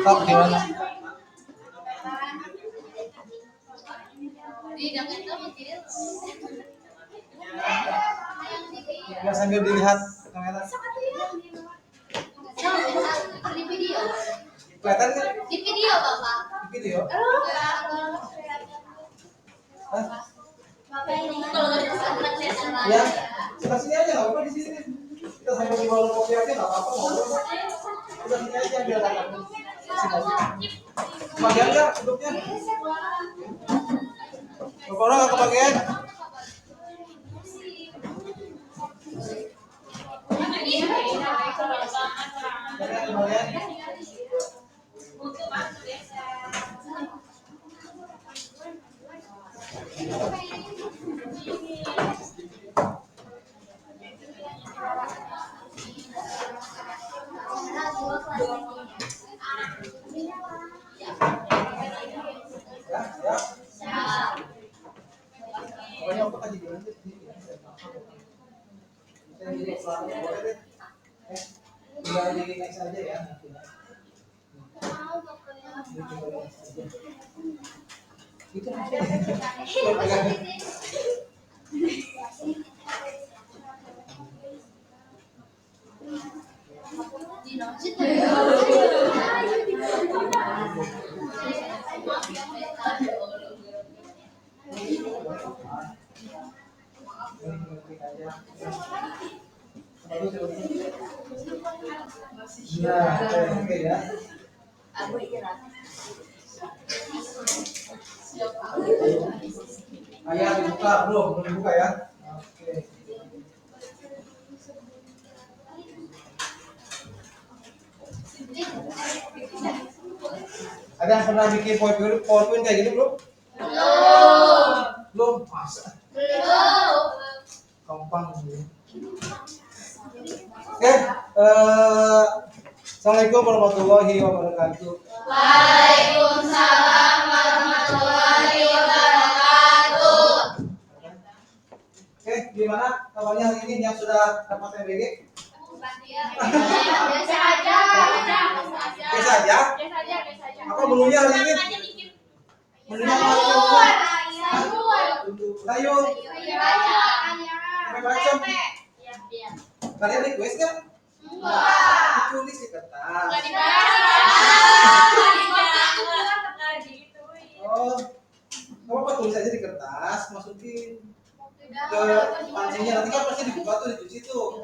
Sok gimana? Ya sambil dilihat ke kamera. Di video. Kelihatan kan? Di video, Bapak. Di video? Hah? Ya, kita sini aja nggak apa di sini. Kita sambil di warung kopi aja nggak apa-apa ngobrol. Kita sini aja biar akan sini aja. Kebagian nggak duduknya? Bapak orang nggak kebagian? Kebagian? Ya. Pokoknya aku tadi bilang sih. Saya jadi pelanggan boleh deh. Tinggal di next aja ya. Itu aja. Nah, oke ya. Ayah dibuka belum dibuka ya. Oke. Ada yang pernah bikin PowerPoint kayak gini belum? Belum. Masa? Gampang ini. Oke, Assalamualaikum warahmatullahi wabarakatuh. Waalaikumsalam warahmatullahi wabarakatuh. Oke, gimana kabarnya hari ini yang sudah dapat MBG? Biasa aja. Biasa aja? Apa menunya hari ini? Menunya apa? Sayur. Sampai macam. Kalian request kan? Tulis di kertas. Oh, kamu apa tulis aja di kertas, masukin ke pancinya, nanti kan pasti dibuka tuh, dicuci tuh.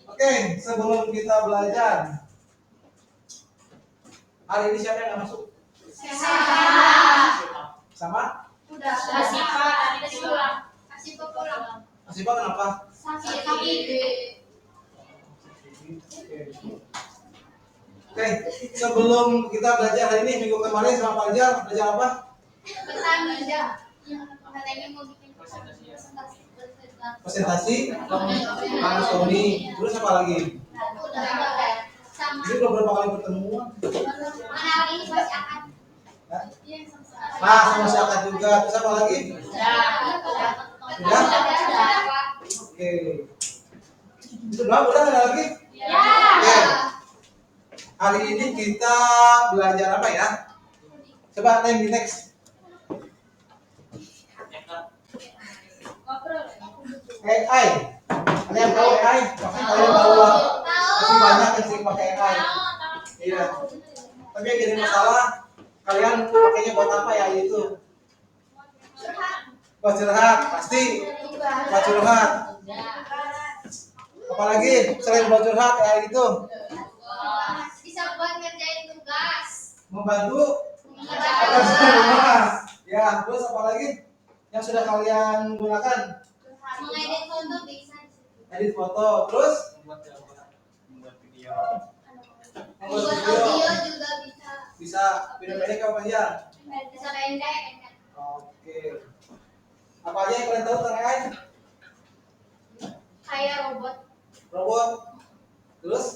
Oke, sebelum kita belajar, hari ini siapa yang nggak masuk? Sama? Asifa kenapa? Oke, sebelum kita belajar hari ini, minggu kemarin sama Fajar belajar apa? Presentasi, anatomi, terus apa lagi? Ini udah berapa kali pertemuan? Nah, sama si Akad juga. Terus apa lagi? Udah? Oke. Itu doang, udah ada lagi? Oke. Hari ini kita belajar apa ya? Coba name di next. AI. Ada yang tahu AI? Pasti kalian tahu lah. Pasti banyak yang sering pakai AI. Iya. Tapi yang jadi masalah, kalian pakainya buat apa ya itu? Buat curhat, pasti. Buat curhat. Apalagi selain buat curhat AI itu? Bisa buat ngerjain tugas. Membantu pekerjaan rumah. Ya, terus apa lagi yang sudah kalian gunakan? Mengedit foto bisa. Edit foto, terus Membuat video. Membuat audio juga bisa. Bisa video pendek apa panjang? Bisa pendek. Oke. Apa aja yang kalian tahu tentang AI? Kayak robot. Robot. Terus?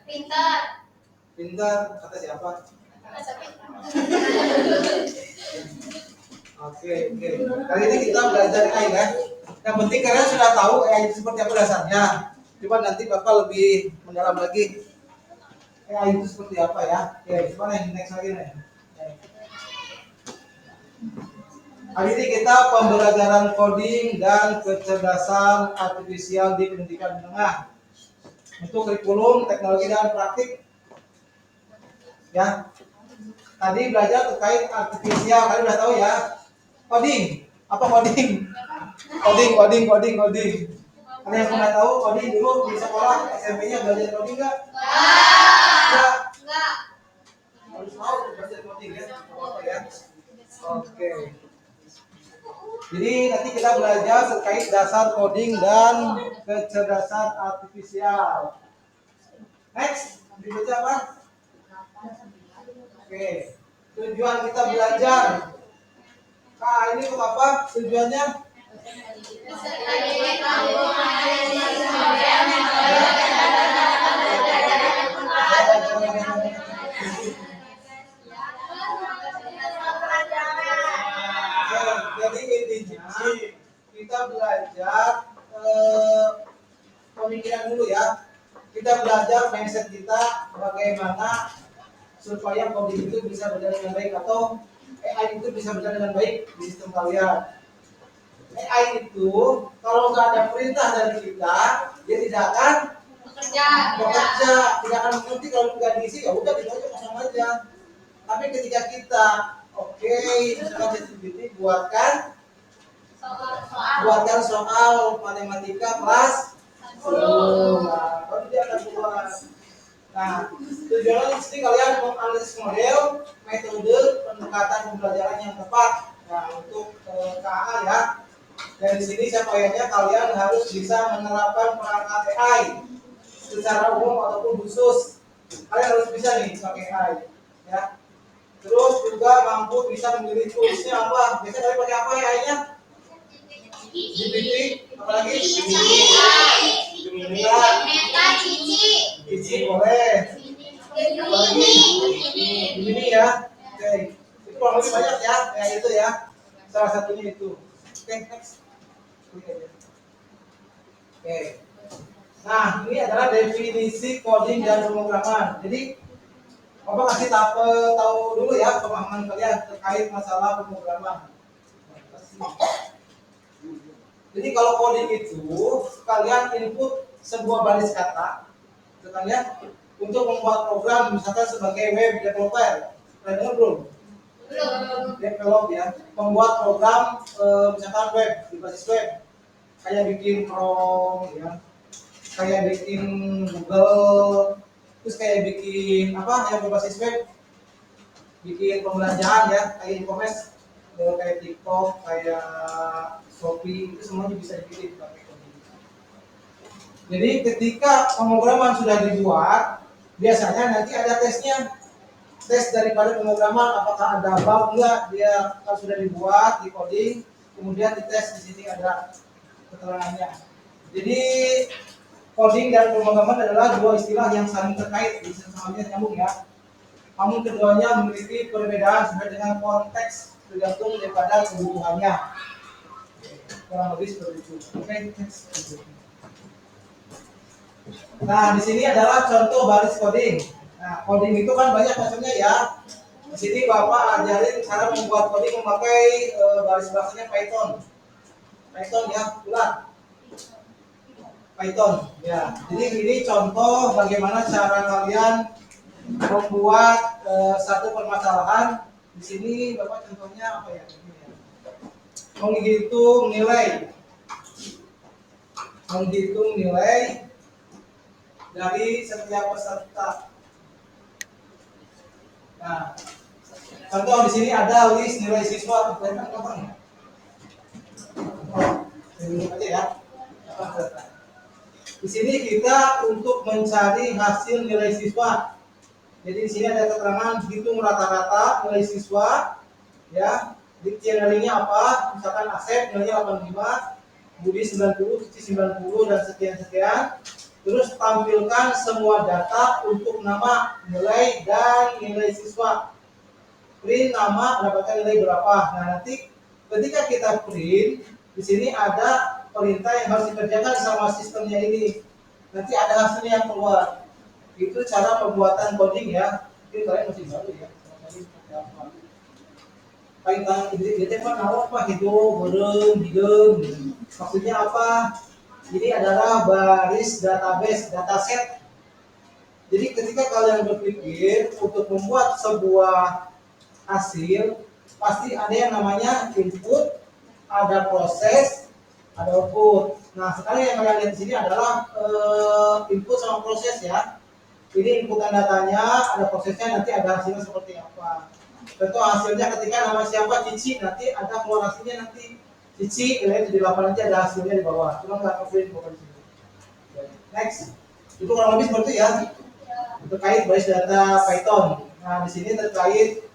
Pintar. Pintar. Kata siapa? Oke. Kali ini kita belajar AI ya. Yang penting kalian sudah tahu AI itu seperti apa dasarnya. Coba nanti Bapak lebih mendalam lagi. AI itu seperti apa ya? Oke, coba nih next lagi nih. Hari ini kita pembelajaran coding dan kecerdasan artifisial di pendidikan menengah. Untuk kurikulum, teknologi dan praktik. Ya. Tadi belajar terkait artifisial, kalian udah tahu ya. Coding. Apa coding? Coding. Kalian yang pernah tahu coding dulu di sekolah SMP-nya belajar coding nggak? Nggak. Enggak. Harus tahu belajar coding ya. Apa ya? Oke. Jadi nanti kita belajar terkait dasar coding dan kecerdasan artifisial. Next, berikutnya apa? Oke. Tujuan kita belajar. Nah, ini untuk apa? Tujuannya? Jadi intinya kita belajar pemikiran dulu ya. Kita belajar mindset kita bagaimana supaya coding itu bisa berjalan dengan baik atau AI itu bisa berjalan dengan baik di sistem kalian. AI itu kalau nggak ada perintah dari kita, dia tidak akan bekerja, tidak akan mengerti. Kalau nggak diisi ya udah gitu aja, kosong aja. Tapi ketika kita misalnya ChatGPT buatkan soal matematika kelas 10. Nah, baru dia akan buat. Nah, tujuannya di sini kalian menganalisis model, metode pendekatan pembelajaran yang tepat. Nah, untuk KA ya. Dan di sini capaiannya kalian harus bisa menerapkan perangkat AI secara umum ataupun khusus. Kalian harus bisa nih pakai AI, ya. Terus juga mampu bisa memilih toolsnya apa. Biasanya kalian pakai apa AI-nya? GPT, apalagi? Gemini, Cici boleh. Apalagi? Gemini ya. Oke, itu kurang lebih banyak ya, kayak itu ya. Salah satunya itu. Oke, next. Oke. Nah, ini adalah definisi coding dan pemrograman. Jadi, Bapak kasih tahu dulu ya pemahaman kalian terkait masalah pemrograman. Jadi kalau coding itu kalian input sebuah baris kata, misalnya untuk membuat program misalkan sebagai web developer, kalian dengar belum? Develop ya, membuat program misalkan web berbasis web, kayak bikin Chrome ya, kayak bikin Google, terus kayak bikin apa yang berbasis web, bikin pembelanjaan ya, kayak e-commerce, kayak TikTok, kayak Shopee, itu semuanya bisa dibikin pakai coding. Jadi ketika pemrograman sudah dibuat, biasanya nanti ada tesnya. Tes daripada pemrograman apakah ada bug enggak, dia kalau sudah dibuat di coding, kemudian dites di sini ada keterangannya. Jadi coding dan pemrograman adalah dua istilah yang saling terkait, bisa sama nyambung ya. Namun keduanya memiliki perbedaan sesuai dengan konteks tergantung daripada kebutuhannya. Kurang lebih seperti itu. Oke. Nah, di sini adalah contoh baris coding. Nah, coding itu kan banyak macamnya ya. Di sini Bapak ajarin cara membuat coding memakai baris bahasanya Python. Python ya, ulang. Python ya. Jadi ini contoh bagaimana cara kalian membuat satu permasalahan. Di sini Bapak contohnya apa ya? Menghitung nilai dari setiap peserta. Nah, contoh di sini ada list nilai siswa. Ini aja ya. Di sini kita untuk mencari hasil nilai siswa. Jadi di sini ada keterangan hitung rata-rata nilai siswa, ya. Dictionary-nya apa? Misalkan Asep nilainya 85, Budi 90, Cici 90 dan sekian-sekian. Terus tampilkan semua data untuk nama, nilai dan nilai siswa. Print nama mendapatkan nilai berapa. Nah, nanti ketika kita print, di sini ada perintah yang harus dikerjakan sama sistemnya ini. nanti ada hasilnya yang keluar. Itu cara pembuatan coding ya. Ini kalian masih baru ya. Kaitan ini mah apa hidup, berem, hidung. Maksudnya apa? Ini adalah baris database, dataset. Jadi ketika kalian berpikir untuk membuat sebuah hasil, pasti ada yang namanya input, ada proses, ada output. Nah, sekarang yang kalian lihat di sini adalah input sama proses ya. Ini inputan datanya, ada prosesnya, nanti ada hasilnya seperti apa. Contoh hasilnya ketika nama siapa Cici, nanti ada keluar hasilnya nanti Cici, di 78 nanti ada hasilnya di bawah. Cuma nggak kepilih bukan di sini. Next, itu kurang lebih seperti ya. Terkait basis data Python. Nah, di sini terkait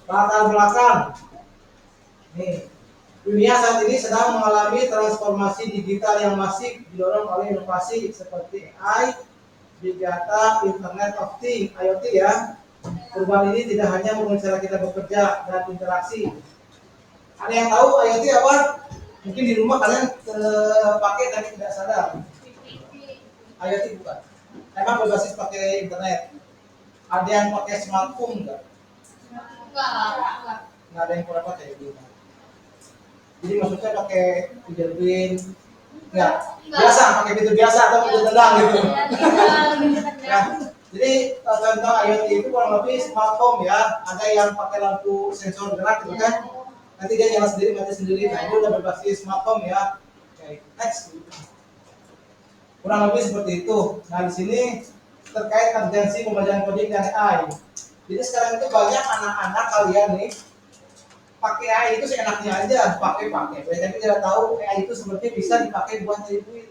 latar belakang. Nih, dunia saat ini sedang mengalami transformasi digital yang masif didorong oleh inovasi seperti AI, Big Data, Internet of Things, IoT ya. Perubahan ini tidak hanya mengubah cara kita bekerja dan interaksi. Ada yang tahu IoT apa? Mungkin di rumah kalian pakai tapi tidak sadar. IoT bukan. Memang berbasis pakai internet. Ada yang pakai smartphone enggak? Nggak ada yang pernah pakai di rumah. Jadi maksudnya pakai fingerprint? Enggak. Biasa pakai pintu biasa atau pintu tendang gitu. Nah, jadi tentang IoT itu kurang lebih smart home ya. Ada yang pakai lampu sensor gerak gitu kan. Nanti dia nyala sendiri, mati sendiri. Nah, itu udah berbasis smart home ya. Oke, next. Kurang lebih seperti itu. Nah, di sini terkait urgensi pembelajaran coding dan AI. Jadi sekarang itu banyak anak-anak kalian nih pakai AI itu seenaknya aja, pakai. Tapi tidak tahu AI itu sebenarnya bisa dipakai buat cari duit.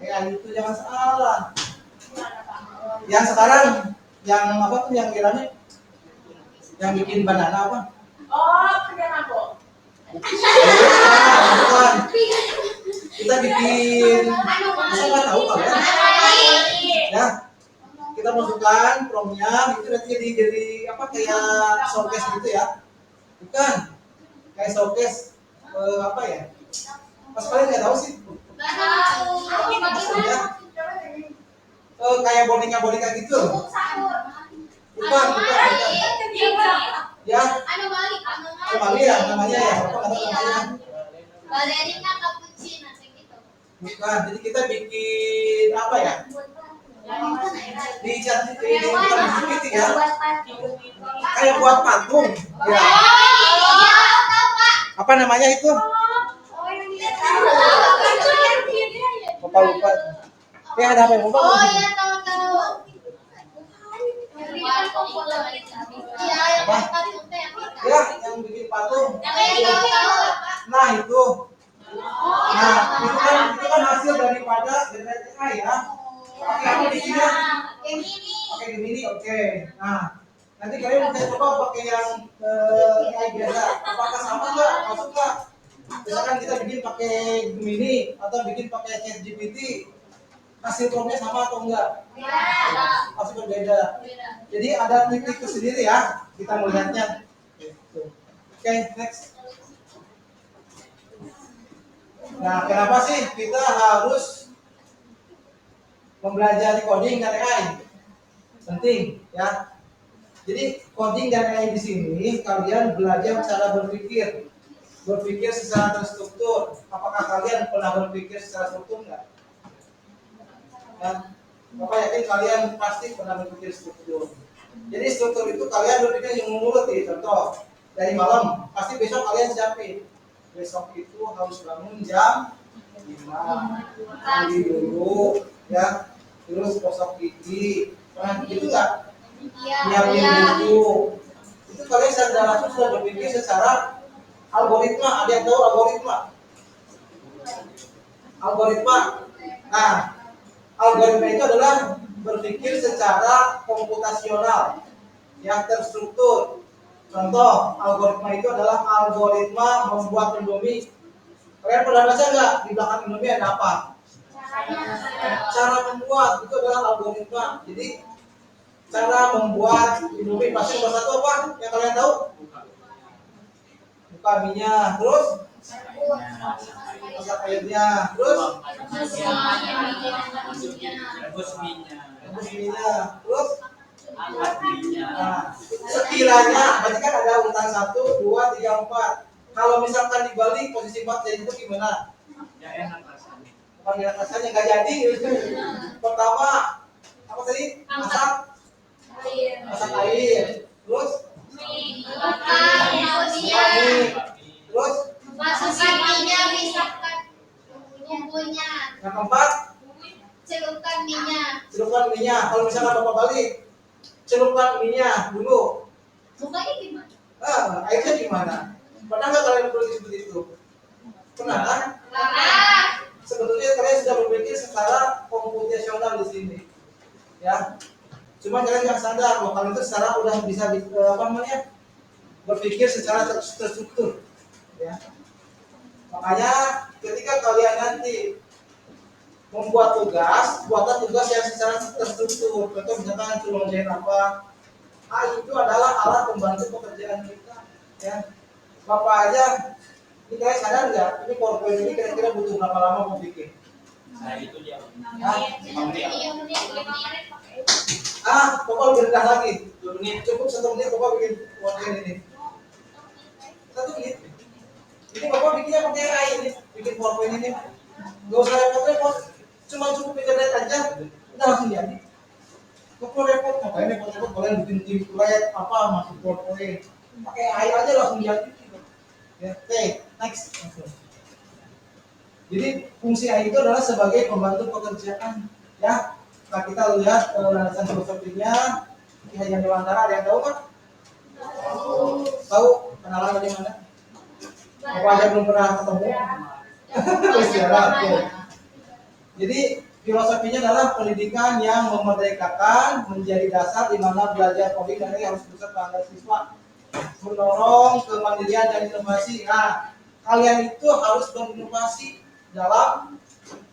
AI itu jangan salah. Yang sekarang yang apa tuh yang kiranya yang bikin banana apa? Oh, kerjaan aku. Bukan. Kita bikin masa nggak tahu kalian? Ya, kita masukkan promnya itu nanti jadi apa kayak showcase gitu ya? Bukan, kayak showcase apa ya? Pas kalian nggak tahu sih. Maksudnya kayak boneka gitu. Bukan. Ya, kembali ya namanya ya. Apa namanya? Balerina cappuccino gitu. Bukan. Jadi kita bikin apa ya? Di chat ini bukan di ya. Kayak buat patung. Ya. Apa namanya itu? Lupa. Ya ada apa yang lupa? Oh iya tahu. Iya yang patung teh yang kita. Ya, yang bikin patung. Yang tahu. Nah itu. Nah itu kan hasil daripada generasi AI ya. Pakai apa di sini? Pakai Gemini, oke. Nah nanti kalian bisa coba pakai yang AI biasa. Apakah sama nggak? Masuk nggak? Misalkan kita bikin pakai Gemini atau bikin pakai ChatGPT, hasil promnya sama atau enggak? Pasti berbeda. Jadi ada trik tersendiri ya kita melihatnya. Oke, next. Nah, kenapa sih kita harus mempelajari coding dan AI? Penting ya. Jadi coding dan AI di sini kalian belajar cara berpikir secara terstruktur. Apakah kalian pernah berpikir secara struktur enggak? Ya. Bapak yakin kalian pasti pernah berpikir struktur. Jadi struktur itu kalian berpikir yang menurut nih. Contoh dari malam pasti besok kalian siapin. Besok itu harus bangun jam 5 mandi dulu ya, terus gosok gigi. Pernah begitu nggak? Nyiapin buku. Itu kalian secara langsung sudah berpikir secara algoritma. Ada yang tahu algoritma? Nah, algoritma itu adalah berpikir secara komputasional yang terstruktur. Contoh, algoritma itu adalah algoritma membuat Indomie. Kalian pernah baca nggak di belakang Indomie ada apa? Cara membuat itu adalah algoritma. Jadi cara membuat Indomie pasti nomor satu apa? Yang kalian tahu? Buka minyak, terus masak airnya, terus Rebus minyak. rebus minyak, terus Angkat minyak. nah, sekiranya berarti kan ada urutan 1, 2, 3, 4. Kalau misalkan dibalik posisi 4 jadi itu gimana? Ya enak rasanya. Bukan enak rasanya nggak jadi. Pertama apa tadi? Masak masak air, terus Makan minyak. mandi, terus Masukkan minyak, pisahkan bumbunya. yang keempat Celupkan minyak. celupkan minyak. Kalau misalkan bapak balik, celupkan minyak dulu. Bukanya gimana? Airnya gimana? Pernah nggak kalian berpikir seperti itu? Pernah kan? Nah, Sebetulnya kalian sudah berpikir secara komputasional di sini, ya. Cuma kalian nggak sadar bahwa kalian itu secara udah bisa berpikir secara terstruktur, ya. Makanya ketika kalian nanti membuat tugas, buatlah tugas yang secara terstruktur. Contoh misalkan suruh ngerjain apa, itu adalah alat pembantu pekerjaan kita, ya. Bapak aja, ini kalian sadar nggak? Ini PowerPoint ini kira-kira butuh berapa lama mau bikin? Nah itu dia. iya menit, 5 menit pakai. Bapak lebih rendah lagi. 2 menit, cukup 1 menit Bapak bikin PowerPoint ini. 1 menit. Ini Bapak bikinnya pakai AI ini, bikin PowerPoint ini. Gak usah repot-repot, cuma cukup internet aja, udah langsung jadi. Gak perlu repot, makanya repot-repot kalian bikin template apa masuk PowerPoint, pakai AI aja langsung jadi. Ya, oke, next. Jadi fungsi AI itu adalah sebagai pembantu pekerjaan, ya. Nah kita lihat landasan filosofinya. Yang Dewantara ada yang tahu kan? Tahu kenalan dari mana? Apa aja belum pernah ketemu? Sejarah, oke. Jadi filosofinya adalah pendidikan yang memerdekakan menjadi dasar di mana belajar coding dan ini harus bisa pada siswa, mendorong kemandirian dan inovasi. Nah, kalian itu harus berinovasi dalam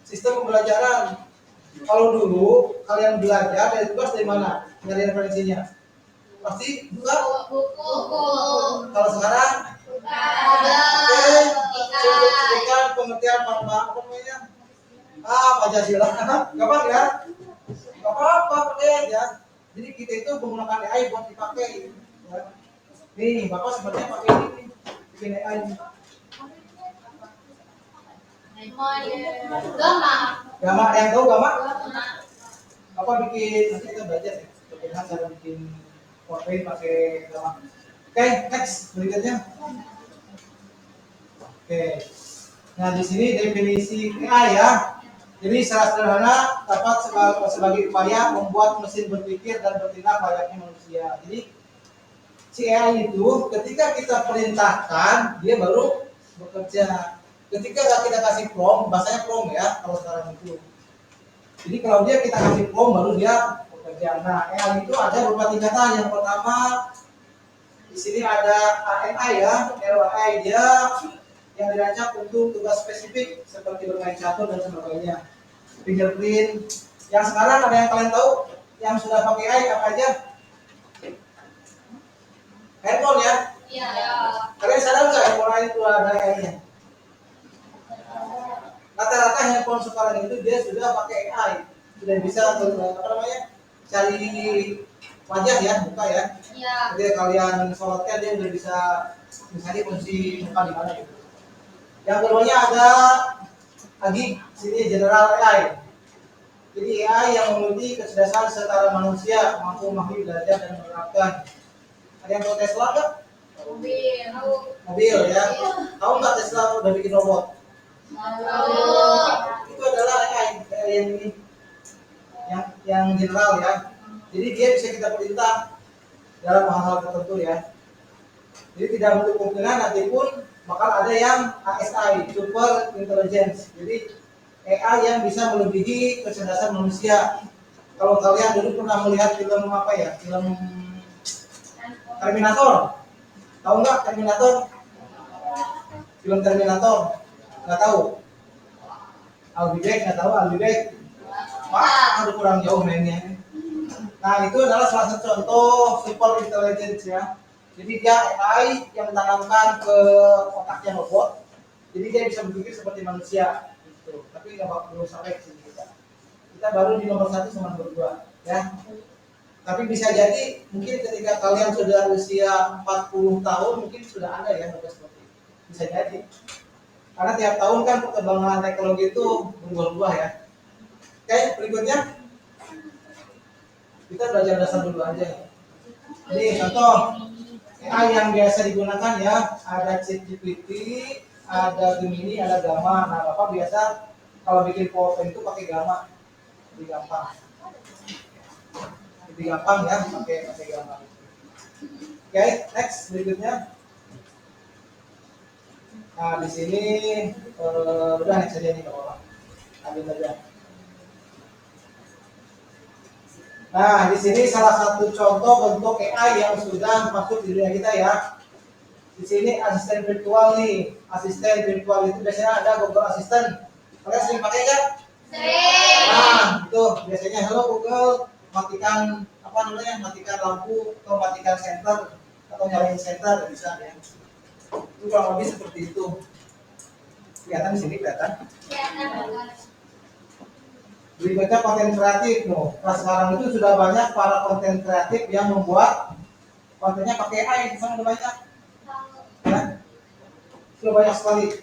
sistem pembelajaran. Kalau dulu kalian belajar dari tugas dari mana? Dari referensinya? Pasti buka Buku. Kalau sekarang, sebutkan pengertian apa namanya? Pancasila. Gampang ya? Gak apa-apa, pakai aja. Jadi kita itu menggunakan AI buat dipakai. Ya. Nih, Bapak sebenarnya pakai ini, bikin AI. Gama, yang tahu gama? Bapak bikin, nanti kita belajar ya. Bagaimana cara bikin PowerPoint pakai gama. Oke, next berikutnya. Oke. Nah, di sini definisi AI ya. Jadi secara sederhana dapat sebagai upaya membuat mesin berpikir dan bertindak layaknya manusia. Jadi si AI itu ketika kita perintahkan dia baru bekerja. Ketika kita kasih prompt, bahasanya prompt ya kalau sekarang itu. Jadi kalau dia kita kasih prompt baru dia bekerja. Nah, AI itu ada beberapa tingkatan. Yang pertama di sini ada ANI ya, ROI dia yang dirancang untuk tugas spesifik seperti bermain catur dan sebagainya. Fingerprint. Yang sekarang ada yang kalian tahu yang sudah pakai AI apa aja? Handphone ya. Iya. Kalian sadar nggak handphone itu ada AI-nya? Rata-rata handphone sekarang itu dia sudah pakai AI, sudah bisa cari wajah ya, muka ya. Iya. Jadi kalian sholatnya dia udah bisa misalnya posisi muka di mana gitu. Yang keduanya ada lagi sini general AI. Jadi AI yang memiliki kecerdasan setara manusia, mampu memahami, belajar dan menerapkan. Ada yang tahu Tesla nggak? Mobil ya. Tahu nggak Tesla udah bikin robot? Itu adalah AI yang ini, yang general ya. Jadi dia bisa kita perintah dalam hal-hal tertentu ya. Jadi tidak menutup kemungkinan nanti pun bakal ada yang ASI, super intelligence. Jadi AI yang bisa melebihi kecerdasan manusia. Kalau kalian dulu pernah melihat film apa ya? Film Terminator. Tahu nggak Terminator? Film Terminator? Nggak tahu? Albibek nggak tahu Albibek? Wah, udah kurang jauh mainnya. Nah, itu adalah salah satu contoh super intelligence ya. Jadi dia AI yang ditanamkan ke otaknya robot. Jadi dia bisa berpikir seperti manusia. Gitu. Tapi nggak perlu sampai ke sini kita. Kita baru di nomor 1 sama nomor 2 ya. Tapi bisa jadi mungkin ketika kalian sudah usia 40 tahun mungkin sudah ada ya model seperti itu. Bisa jadi. Karena tiap tahun kan perkembangan teknologi itu berubah-ubah ya. Oke, berikutnya kita belajar dasar dulu aja. Ini contoh AI yang biasa digunakan ya, ada ChatGPT, ada Gemini, ada Gamma. Nah, Bapak biasa kalau bikin PowerPoint itu pakai Gamma, lebih gampang. Lebih gampang ya, pakai Gamma. Oke, next berikutnya. Nah, di sini udah next aja nih Bapak. Ambil aja. Nah, di sini salah satu contoh bentuk AI yang sudah masuk di dunia kita ya. Di sini asisten virtual nih. Asisten virtual itu biasanya ada Google Assistant. Kalian sering pakai kan? Sering. Nah, itu biasanya halo Google, matikan apa namanya? Matikan lampu atau matikan senter atau nyalain senter bisa ya. Itu kurang lebih seperti itu. Kelihatan di sini kelihatan. Berikutnya konten kreatif loh. Nah, sekarang itu sudah banyak para konten kreatif yang membuat kontennya pakai AI, sama ada banyak. Ya. Sudah banyak sekali.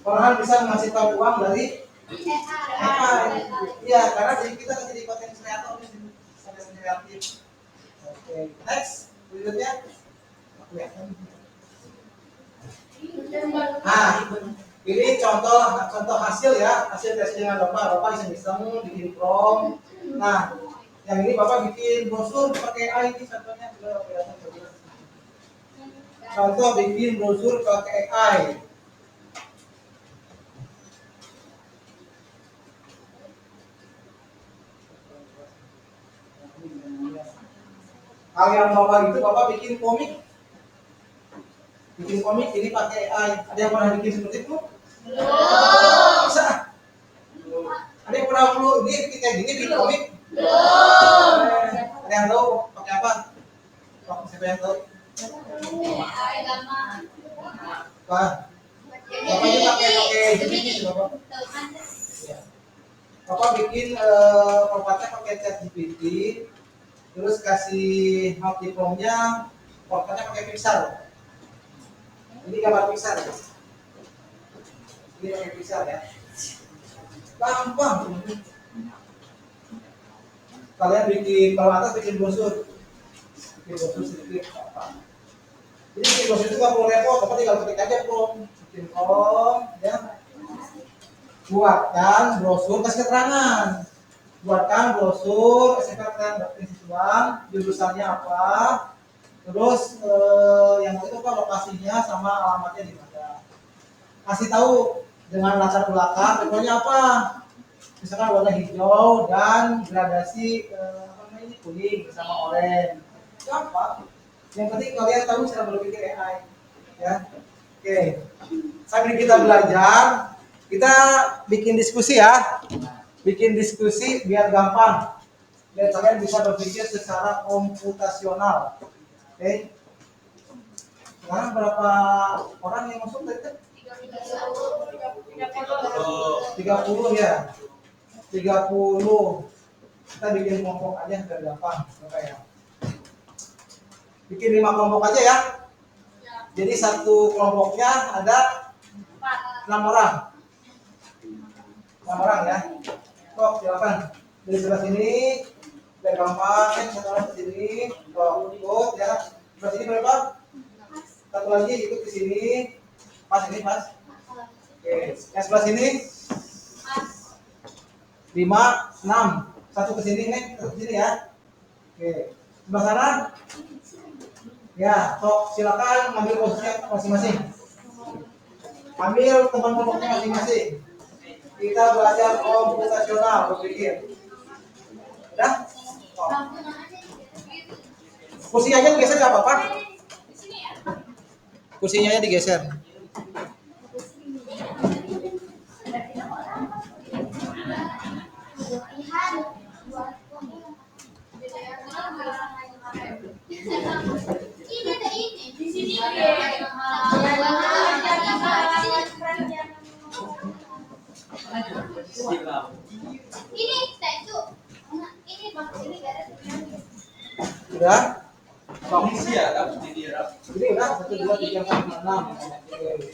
Orang bisa menghasilkan uang dari AI. Iya, karena kita jadi konten kreator di sini. Konten kreatif. Oke, next. Berikutnya. Nah, ini contoh hasil ya, hasil tes dengan Bapak iseng-iseng bikin prompt. Nah, yang ini Bapak bikin brosur pakai AI ini contohnya sudah kelihatan begitu. Contoh bikin brosur pakai AI. Hal yang bawah itu Bapak bikin komik. Bikin komik ini pakai AI. Ada yang pernah bikin seperti itu? Belum. Bisa. Ada yang pernah ini kayak gini bikin komik? Belum. Ada yang tahu pakai apa? Siapa yang tahu? AI Gamma. Apa? Bapak ini pakai GPT Bapak. Ya. Bapak bikin formatnya pakai ChatGPT, terus kasih multi prompt-nya, formatnya pakai Pixar. Ini gambar Pixar ya. Ini pakai Pixar ya. Gampang. Kalian bikin kalau atas bikin brosur. Bikin brosur sedikit apa. Jadi bikin brosur itu nggak perlu repot, Bapak tinggal ketik aja prompt. Bikin prompt ya. Buatkan brosur kasih keterangan. Buatkan brosur kasih keterangan siswa, jurusannya apa. Terus yang itu apa lokasinya sama alamatnya di mana. Kasih tahu dengan latar belakang, pokoknya apa? Misalkan warna hijau dan gradasi kuning bersama oranye. Gampang. Yang penting kalian tahu cara berpikir AI. Ya. Oke. Sambil kita belajar, kita bikin diskusi ya. Bikin diskusi biar gampang. Biar kalian bisa berpikir secara komputasional. Oke. Sekarang berapa orang yang masuk tadi? 30 ya. 30. Kita bikin kelompok aja biar gampang, ya. Bikin 5 kelompok aja ya. Jadi satu kelompoknya ada 6 orang. 6 orang ya. Kok silakan. Dari sebelah sini biar gampang, satu orang ke sini. Ikut ya. Sebelah sini berapa? Satu lagi ikut ke sini. Pas ini pas. Oke. Yang sebelah sini 5, 6. Satu ke sini nih, satu ke sini ya. Oke. Sebelah sana? Ya, sok silakan ambil posisi masing-masing. Ambil teman kelompoknya masing-masing. Kita belajar komputasional berpikir. Udah? Oh. Kursinya aja digeser nggak apa-apa? Kursinya aja digeser. Di sini ini Udah? Sok. Ini siap, jadi rap. Jadi udah 1, 2, 3, 4, 5, 6. Oke.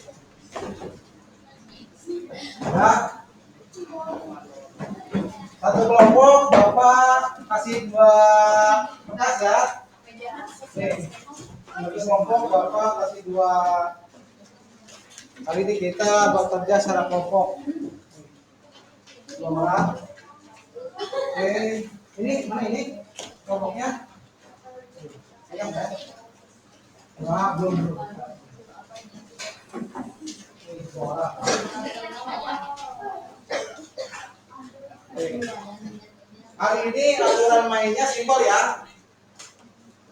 Udah. Satu kelompok Bapak kasih 2 kertas ya. Nih. Satu kelompok Bapak kasih 2. Kali ini kita bekerja secara kelompok. 2 orang. Oke. Ini mana ini? Kelompoknya? Ayam kan? Nah, belum. Ini 2 orang. Hari ini aturan mainnya simpel ya.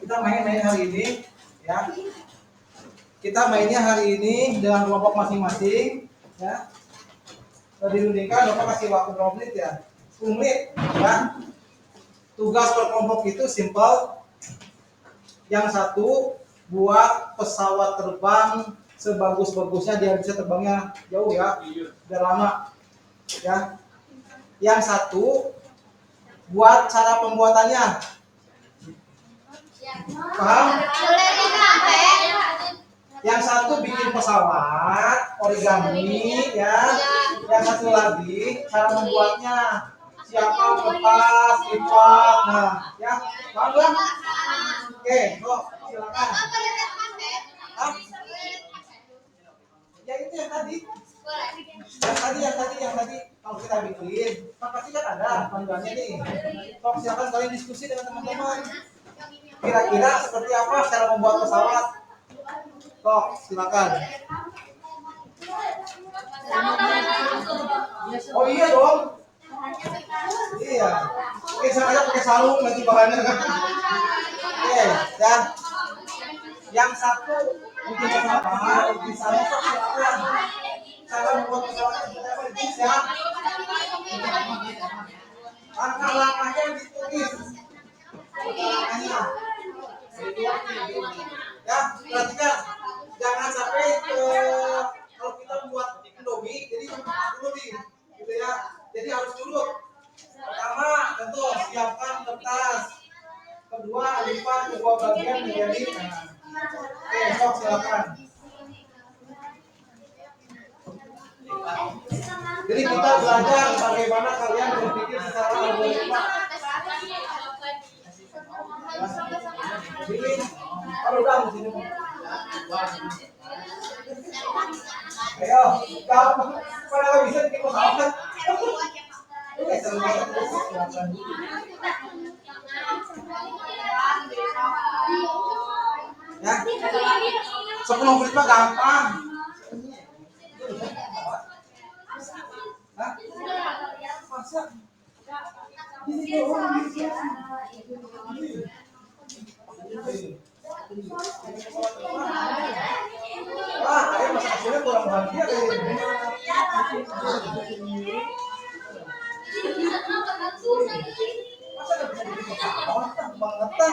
Kita main hari ini ya. Kita mainnya hari ini dengan kelompok masing-masing ya. Dirundingkan Bapak kasih waktu berapa menit ya? 10 menit ya. Tugas per kelompok itu simpel. Yang satu buat pesawat terbang sebagus-bagusnya, dia bisa terbangnya jauh ya. Udah lama ya. Yang satu buat cara pembuatannya. Paham? Yang satu bikin pesawat origami ya. Yang satu lagi cara membuatnya. Siapa lepas, lipat, nah ya. Paham belum? Oke, kok silakan. Hah? Ya itu yang tadi. Yang tadi kalau kita bikin, kan pasti kan ada panduannya nih. Kok silakan kalian diskusi dengan teman-teman. Kira-kira seperti apa cara membuat pesawat? Kok silakan. Oh iya dong. Iya. Oke, saya pakai sarung nanti bahannya kan. Oke, ya. Yang satu bikin pesawat, bikin sarung kok silakan. Cara membuat pesawat seperti apa ditulis ya. Langkah-langkahnya ditulis. Langkahnya. Ya, perhatikan. Jangan sampai kalau kita membuat Indomie, jadi dulu nih, gitu ya. Jadi harus urut. Pertama, tentu siapkan kertas. Kedua, lipat kedua bagian menjadi. Oke, sok silakan. Jadi kita belajar bagaimana kalian berpikir secara algoritma. Ini kalau udah di sini. Ayo, kamu pada bisa bikin pesawat. Oke, silakan. Ya, 10 menit mah gampang. Hah? Masa? Ini doang. Wah, ayah masa kecilnya kurang bahagia kayaknya. Masa gak bisa bikin pesawat? Kebangetan.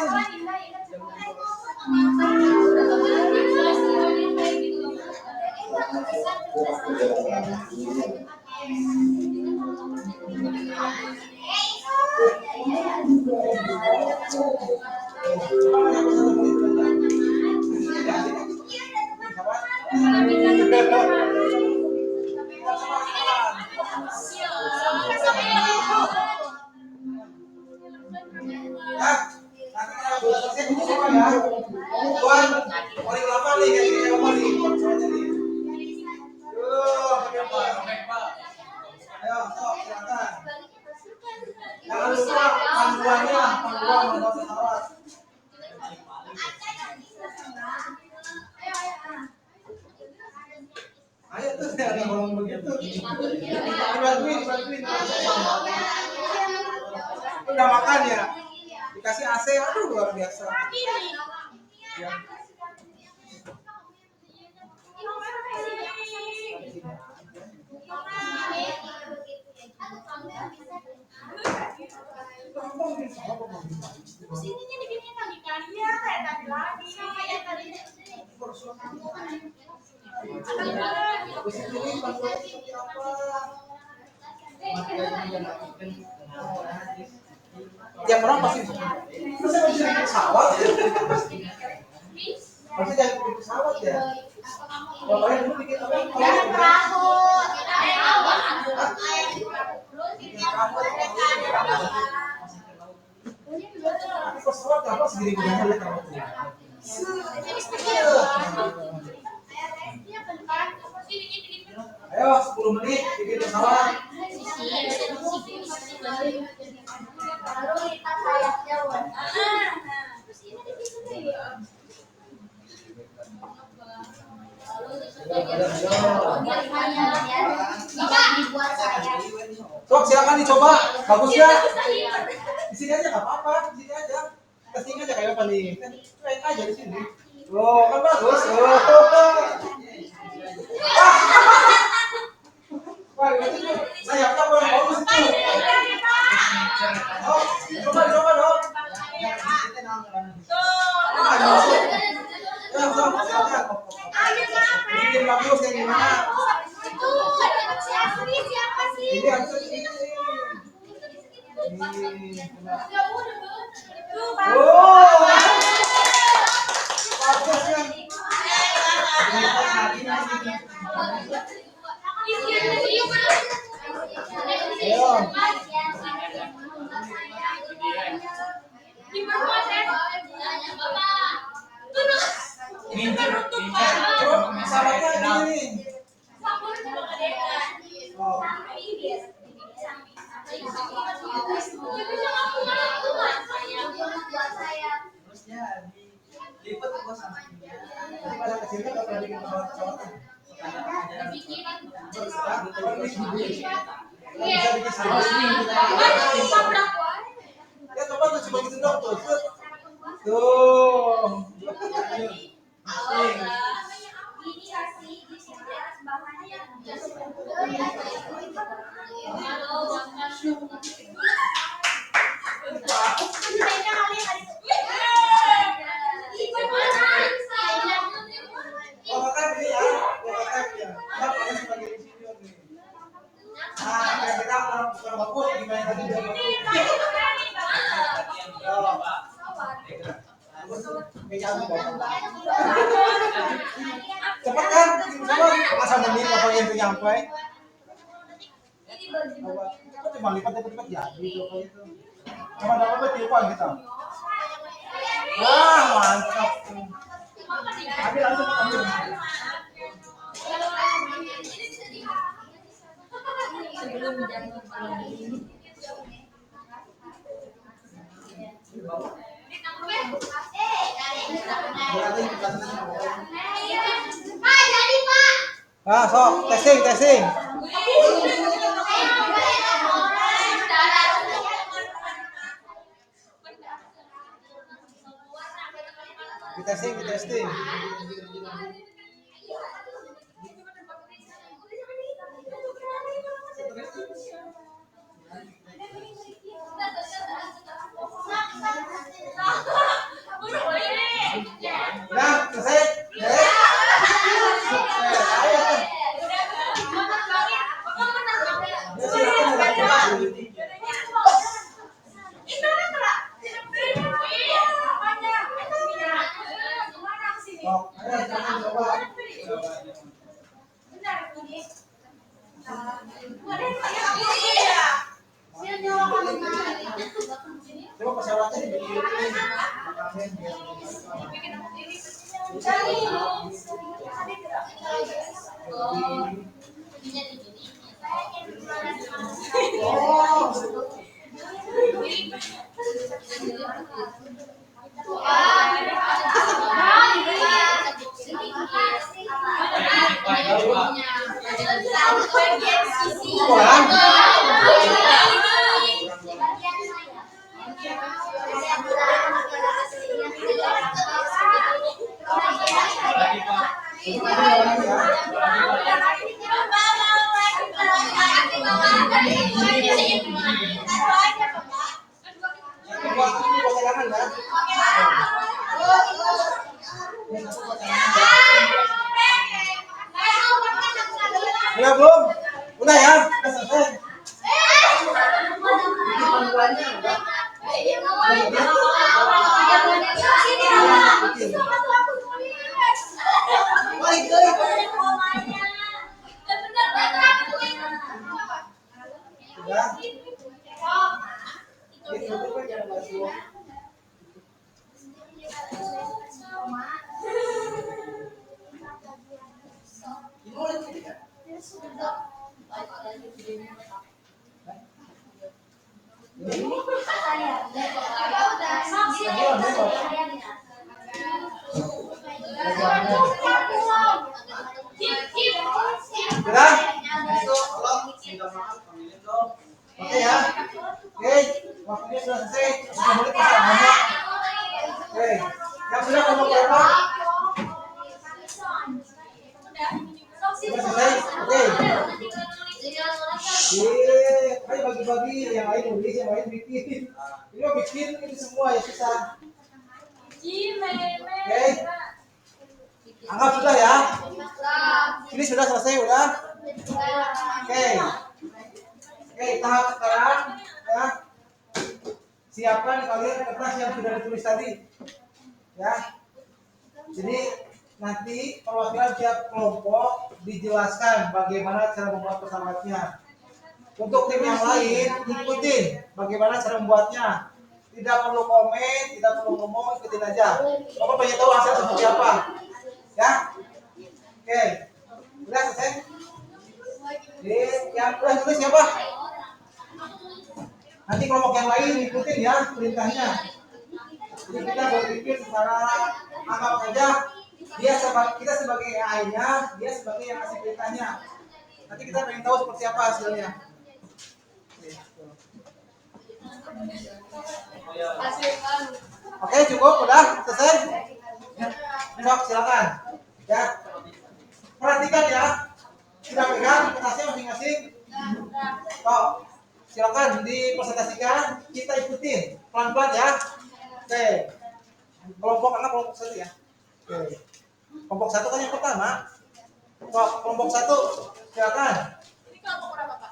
Jangan lupa panduannya, panduan membuat pesawat. Ayo tuh, jangan ngomong begitu. Dibantuin. Udah makan ya? Dikasih AC, aduh luar biasa. Ya. Sininya dibikin lagi kan? Iya, kayak tadi lagi. Habis ini panduannya seperti apa? tiap orang pasti terus saya jadi pesawat pasti jadi pesawat ya kalau kalian dulu bikin apa Jangan perahu. tapi pesawat apa segini gini ya kamu ayo 10 menit bikin pesawat Baru kita sayapnya dibuat sayap. sok silakan dicoba bagus ya di sini aja nggak apa-apa di sini aja testing aja kayak apa nih main aja di sini oh kan bagus oh wah itu sayapnya boleh bagus itu oh coba dong bikin bagus kayak gimana Siapa sih? ini harusnya ini oh bagus kan sahabatnya ini oh terusnya dilipat ke bos jadi pada kecilnya nggak pernah bikin pesawat bisa bikin sama ya coba tuh coba gitu dong tuh tuh oh makanya ini ya ya nah kalian sebagai insinyur nih nah kayak kita orang bagus gimana tadi dia cepat kan coba masa menit apa yang nyampe cepat cuma lipat cepat jadi tuh kayak itu sama dapat tiupan kita wah mantap ambil langsung ambil sebelum jam ini. ah sok testing di testing udah selesai coba pesawatnya dibikin udah belum? Udah ya? Udah selesai? Ini panggilannya udah? Ya. Gitu juga jangan masuk. Ini boleh tidak? Sudah? Tolong minta maaf panggilin dong. Oke ya. Oke, waktunya sudah selesai. 10 menit bisa ngomong. Oke, yang sudah ngomong berapa? Sudah selesai? Oke. Ayo bagi-bagi, yang lain nulis, yang lain bikin. Ini mau bikin ini semua ya susah. Oke. Anggap sudah ya. Ini sudah selesai udah. Oke. Oke, tahap sekarang ya. Siapkan kalian kertas yang sudah ditulis tadi. Ya. Jadi nanti perwakilan tiap kelompok dijelaskan bagaimana cara membuat pesawatnya. Untuk tim yang lain ikutin bagaimana cara membuatnya. Tidak perlu komen, tidak perlu ngomong, ikutin aja. Bapak pengen tahu hasil seperti apa? Ya. Oke. Udah selesai? Jadi yang udah tulis siapa? Nanti kelompok yang lain ikutin ya perintahnya. Jadi kita berpikir secara anggap saja kita sebagai AI-nya, dia sebagai yang kasih perintahnya. Nanti kita pengen tahu seperti apa hasilnya. Oke, cukup, udah selesai. Sok, silakan. Ya, perhatikan ya. Sudah pegang kertasnya masing-masing. Sok, silakan dipresentasikan. Kita ikutin pelan-pelan ya. Oke. Kelompok anak kelompok satu ya. Oke. Kelompok satu kan yang pertama. Sok, kelompok satu, silakan. Ini kelompok berapa, Pak?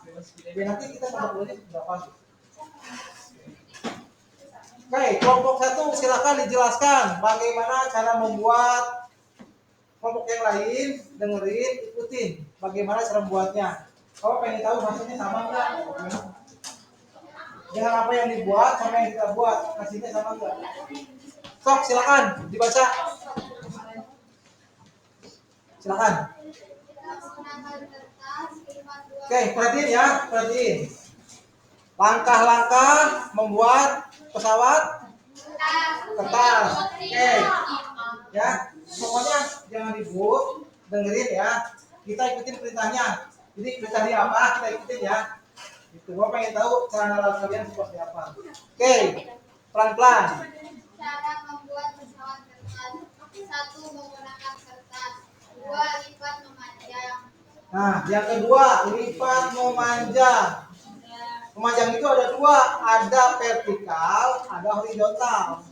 Ya, nanti kita kelompok dulu berapa. Oke, kelompok satu silakan dijelaskan bagaimana cara membuat. Kelompok yang lain dengerin, ikutin bagaimana cara membuatnya. Kalau pengen tahu hasilnya sama enggak? Dengan apa yang dibuat sama yang kita buat, hasilnya sama enggak? Sok, silakan dibaca. Silakan. Oke, perhatiin ya, perhatiin. Langkah-langkah membuat pesawat kertas. Oke. Ya, pokoknya jangan ribut, dengerin ya. Kita ikutin perintahnya. Jadi perintah dia apa, kita ikutin ya. Itu gua pengen tahu cara kalian seperti apa. Oke. Pelan-pelan. Cara membuat pesawat kertas. 1. Menggunakan kertas. 2. Lipat memanjang. Nah, yang kedua, lipat memanjang. Memanjang itu ada dua, ada vertikal, ada horizontal.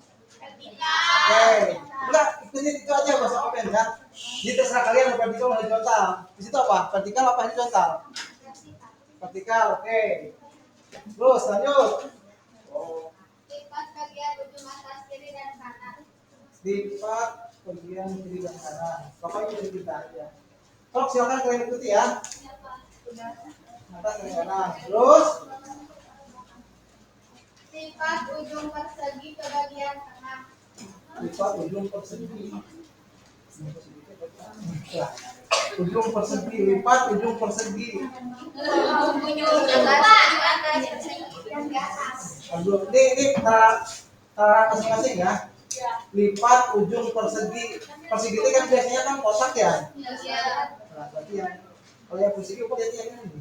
Oke, udah ikutin itu aja bahasa komen ya. Jadi terserah kalian mau vertikal horizontal. Di situ apa? Vertikal apa horizontal? Vertikal, oke. Terus lanjut. Lipat bagian ujung atas kiri dan kanan. Lipat bagian kiri dan kanan. Bapak ikutin kita aja. Sok, silakan kalian ikuti ya. Atas dan kanan. Terus Lipat ujung persegi ke bagian tengah. lipat ujung persegi. Ya. Ujung persegi, lipat ujung persegi. Ujung atas persegi dan ke atas. Aduh, ini cara masing-masing ya. Lipat ujung persegi. Persegi itu kan biasanya kan kotak ya. Nah, berarti yang kalau yang persegi apa dia yang ini?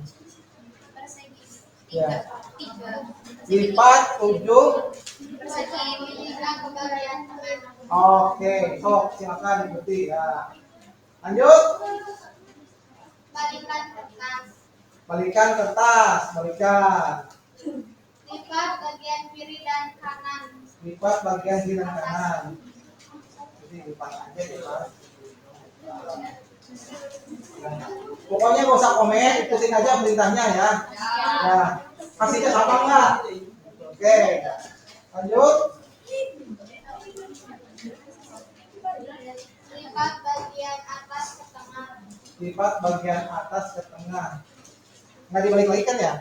Persegi. Ya. 3. Lipat ujung. Persegi menyilang ke bagian tengah. Oke, sok silakan ikuti ya. Lanjut. Balikan kertas. Balikan kertas, balikan. Lipat bagian kiri dan kanan. Lipat bagian kiri dan kanan. Jadi lipat aja lipat. Pokoknya nggak usah komen, ikutin aja perintahnya ya. Ya, hasilnya sama nggak? Oke, lanjut. Lipat bagian atas ke tengah. Lipat bagian atas ke tengah. Nggak dibalik-balikan ya?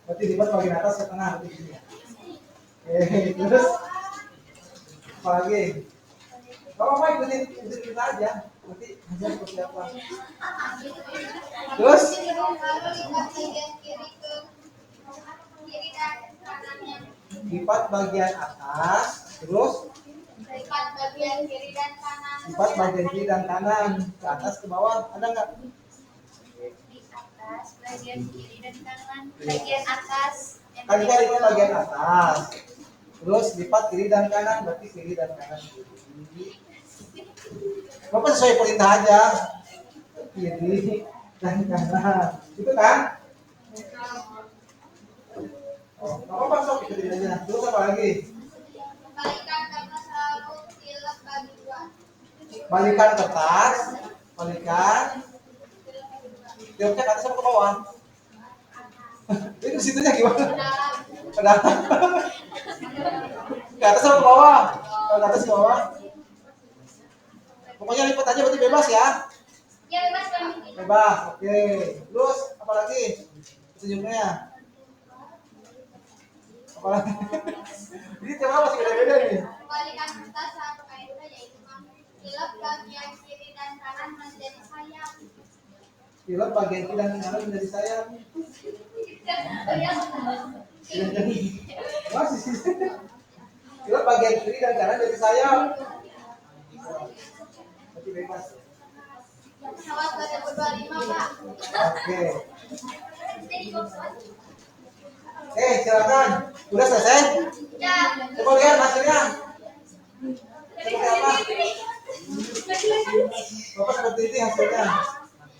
Berarti lipat bagian atas ke tengah berarti gini ya. Oke, terus apa lagi? Kalau mau ikutin kita aja, nanti ajar seperti apa. Terus Lalu lipat bagian kiri ke kiri dan kanannya. lipat bagian atas, terus Lipat bagian kiri dan kanan. lipat bagian kiri dan kanan, ke atas ke bawah, ada nggak? Di atas bagian kiri dan kanan. Bagian atas. Kan kita lipat bagian atas, terus lipat kiri dan kanan, berarti kiri dan kanan. Bapak sesuai perintah aja, kiri dan kanan, itu kan? Oh, Bapak sok ikutin aja. Terus apa lagi? Balikan kertas lalu tilep bagi dua. Balikan kertas, balikan. Tiupnya ke atas apa ke bawah? Itu situnya gimana? Dalam. Ke dalam. Ke atas apa ke bawah? Ke atas ke bawah. Pokoknya lipat aja berarti bebas ya. Ya bebas kami. Bebas, oke. Terus apa lagi? Petunjuknya. Apa lagi? Ini tema masih beda-beda nih. Balikan kertas satu kaidah yaitu tilep bagian kiri dan kanan menjadi sayap. Tilep bagian kiri dan kanan menjadi sayap. Masih sih. Tilep bagian kiri dan kanan jadi sayap. Berarti bebas. Pesawat pada 25 Pak. Oke. Silakan. Udah selesai? Ya. Coba lihat hasilnya. Seperti apa? Bapak seperti ini hasilnya.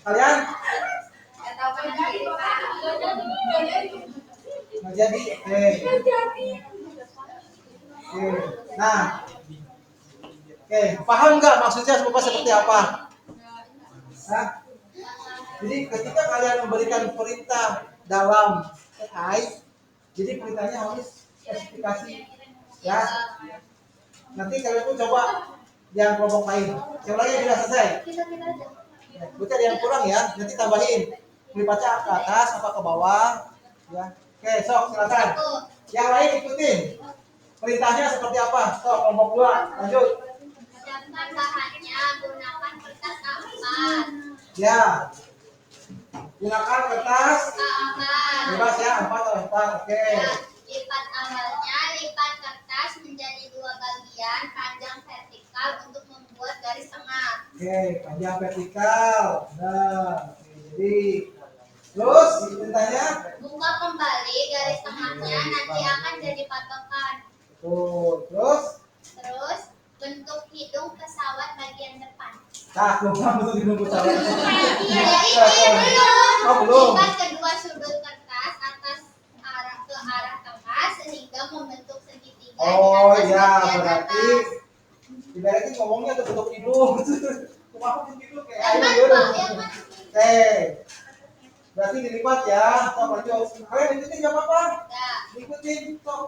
Kalian? Ya tahu kan jadi Pak. Nggak jadi. Oke. Nah. Oke, paham nggak maksudnya Bapak seperti apa? Hah? Jadi ketika kalian memberikan perintah dalam AI, jadi perintahnya harus spesifikasi, ya. Nanti kalian pun coba yang kelompok lain. Yang lain sudah selesai. Kita aja. Berarti ada yang kurang ya, nanti tambahin. Melipatnya ke atas apa ke bawah, ya. Oke, sok silakan. Yang lain ikutin. Perintahnya seperti apa? Sok kelompok 2, lanjut. Siapkan bahannya, gunakan kertas A4. Ya. Gunakan kertas A4. bebas ya, 4 atau 4. Oke. Ya, lipat awalnya, lipat kertas menjadi dua bagian panjang vertikal untuk membuat garis tengah. Oke, panjang vertikal. Nah, oke, jadi terus perintahnya Buka kembali garis tengahnya, nanti akan jadi patokan. tuh, terus Terus, bentuk hidung pesawat bagian depan. bukan betul di bumbu salah. Ya, belum. Oh, belum. Lipat kedua sudut kertas atas ke arah tengah sehingga membentuk segitiga Oh di atas ya, bagian berarti atas. ibaratnya ngomongnya tuh bentuk hidung. Kumaha bentuk hidung kayak Ya kan, ayo Pak? Ya kan? Oke. Berarti dilipat ya. Sok lanjut. Kalian ikutin enggak apa-apa? Udah, Ikutin, sok.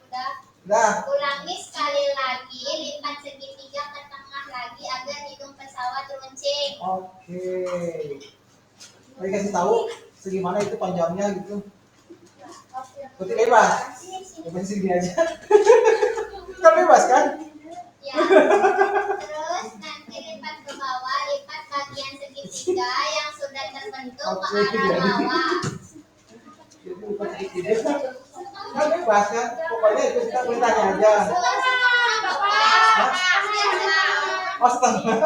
udah. Dah. Ulangi sekali lagi, lipat segitiga ke tengah lagi agar hidung pesawat runcing. Oke. Tadi kasih tahu segimana itu panjangnya gitu. Berarti bebas. Bebas sini aja. Kan bebas kan? Ya. Terus nanti lipat ke bawah, lipat bagian segitiga yang sudah terbentuk ke arah bawah. Jadi bukan segitiga. Kan bebas kan? Pokoknya itu kita perintahnya aja. Oh setengah.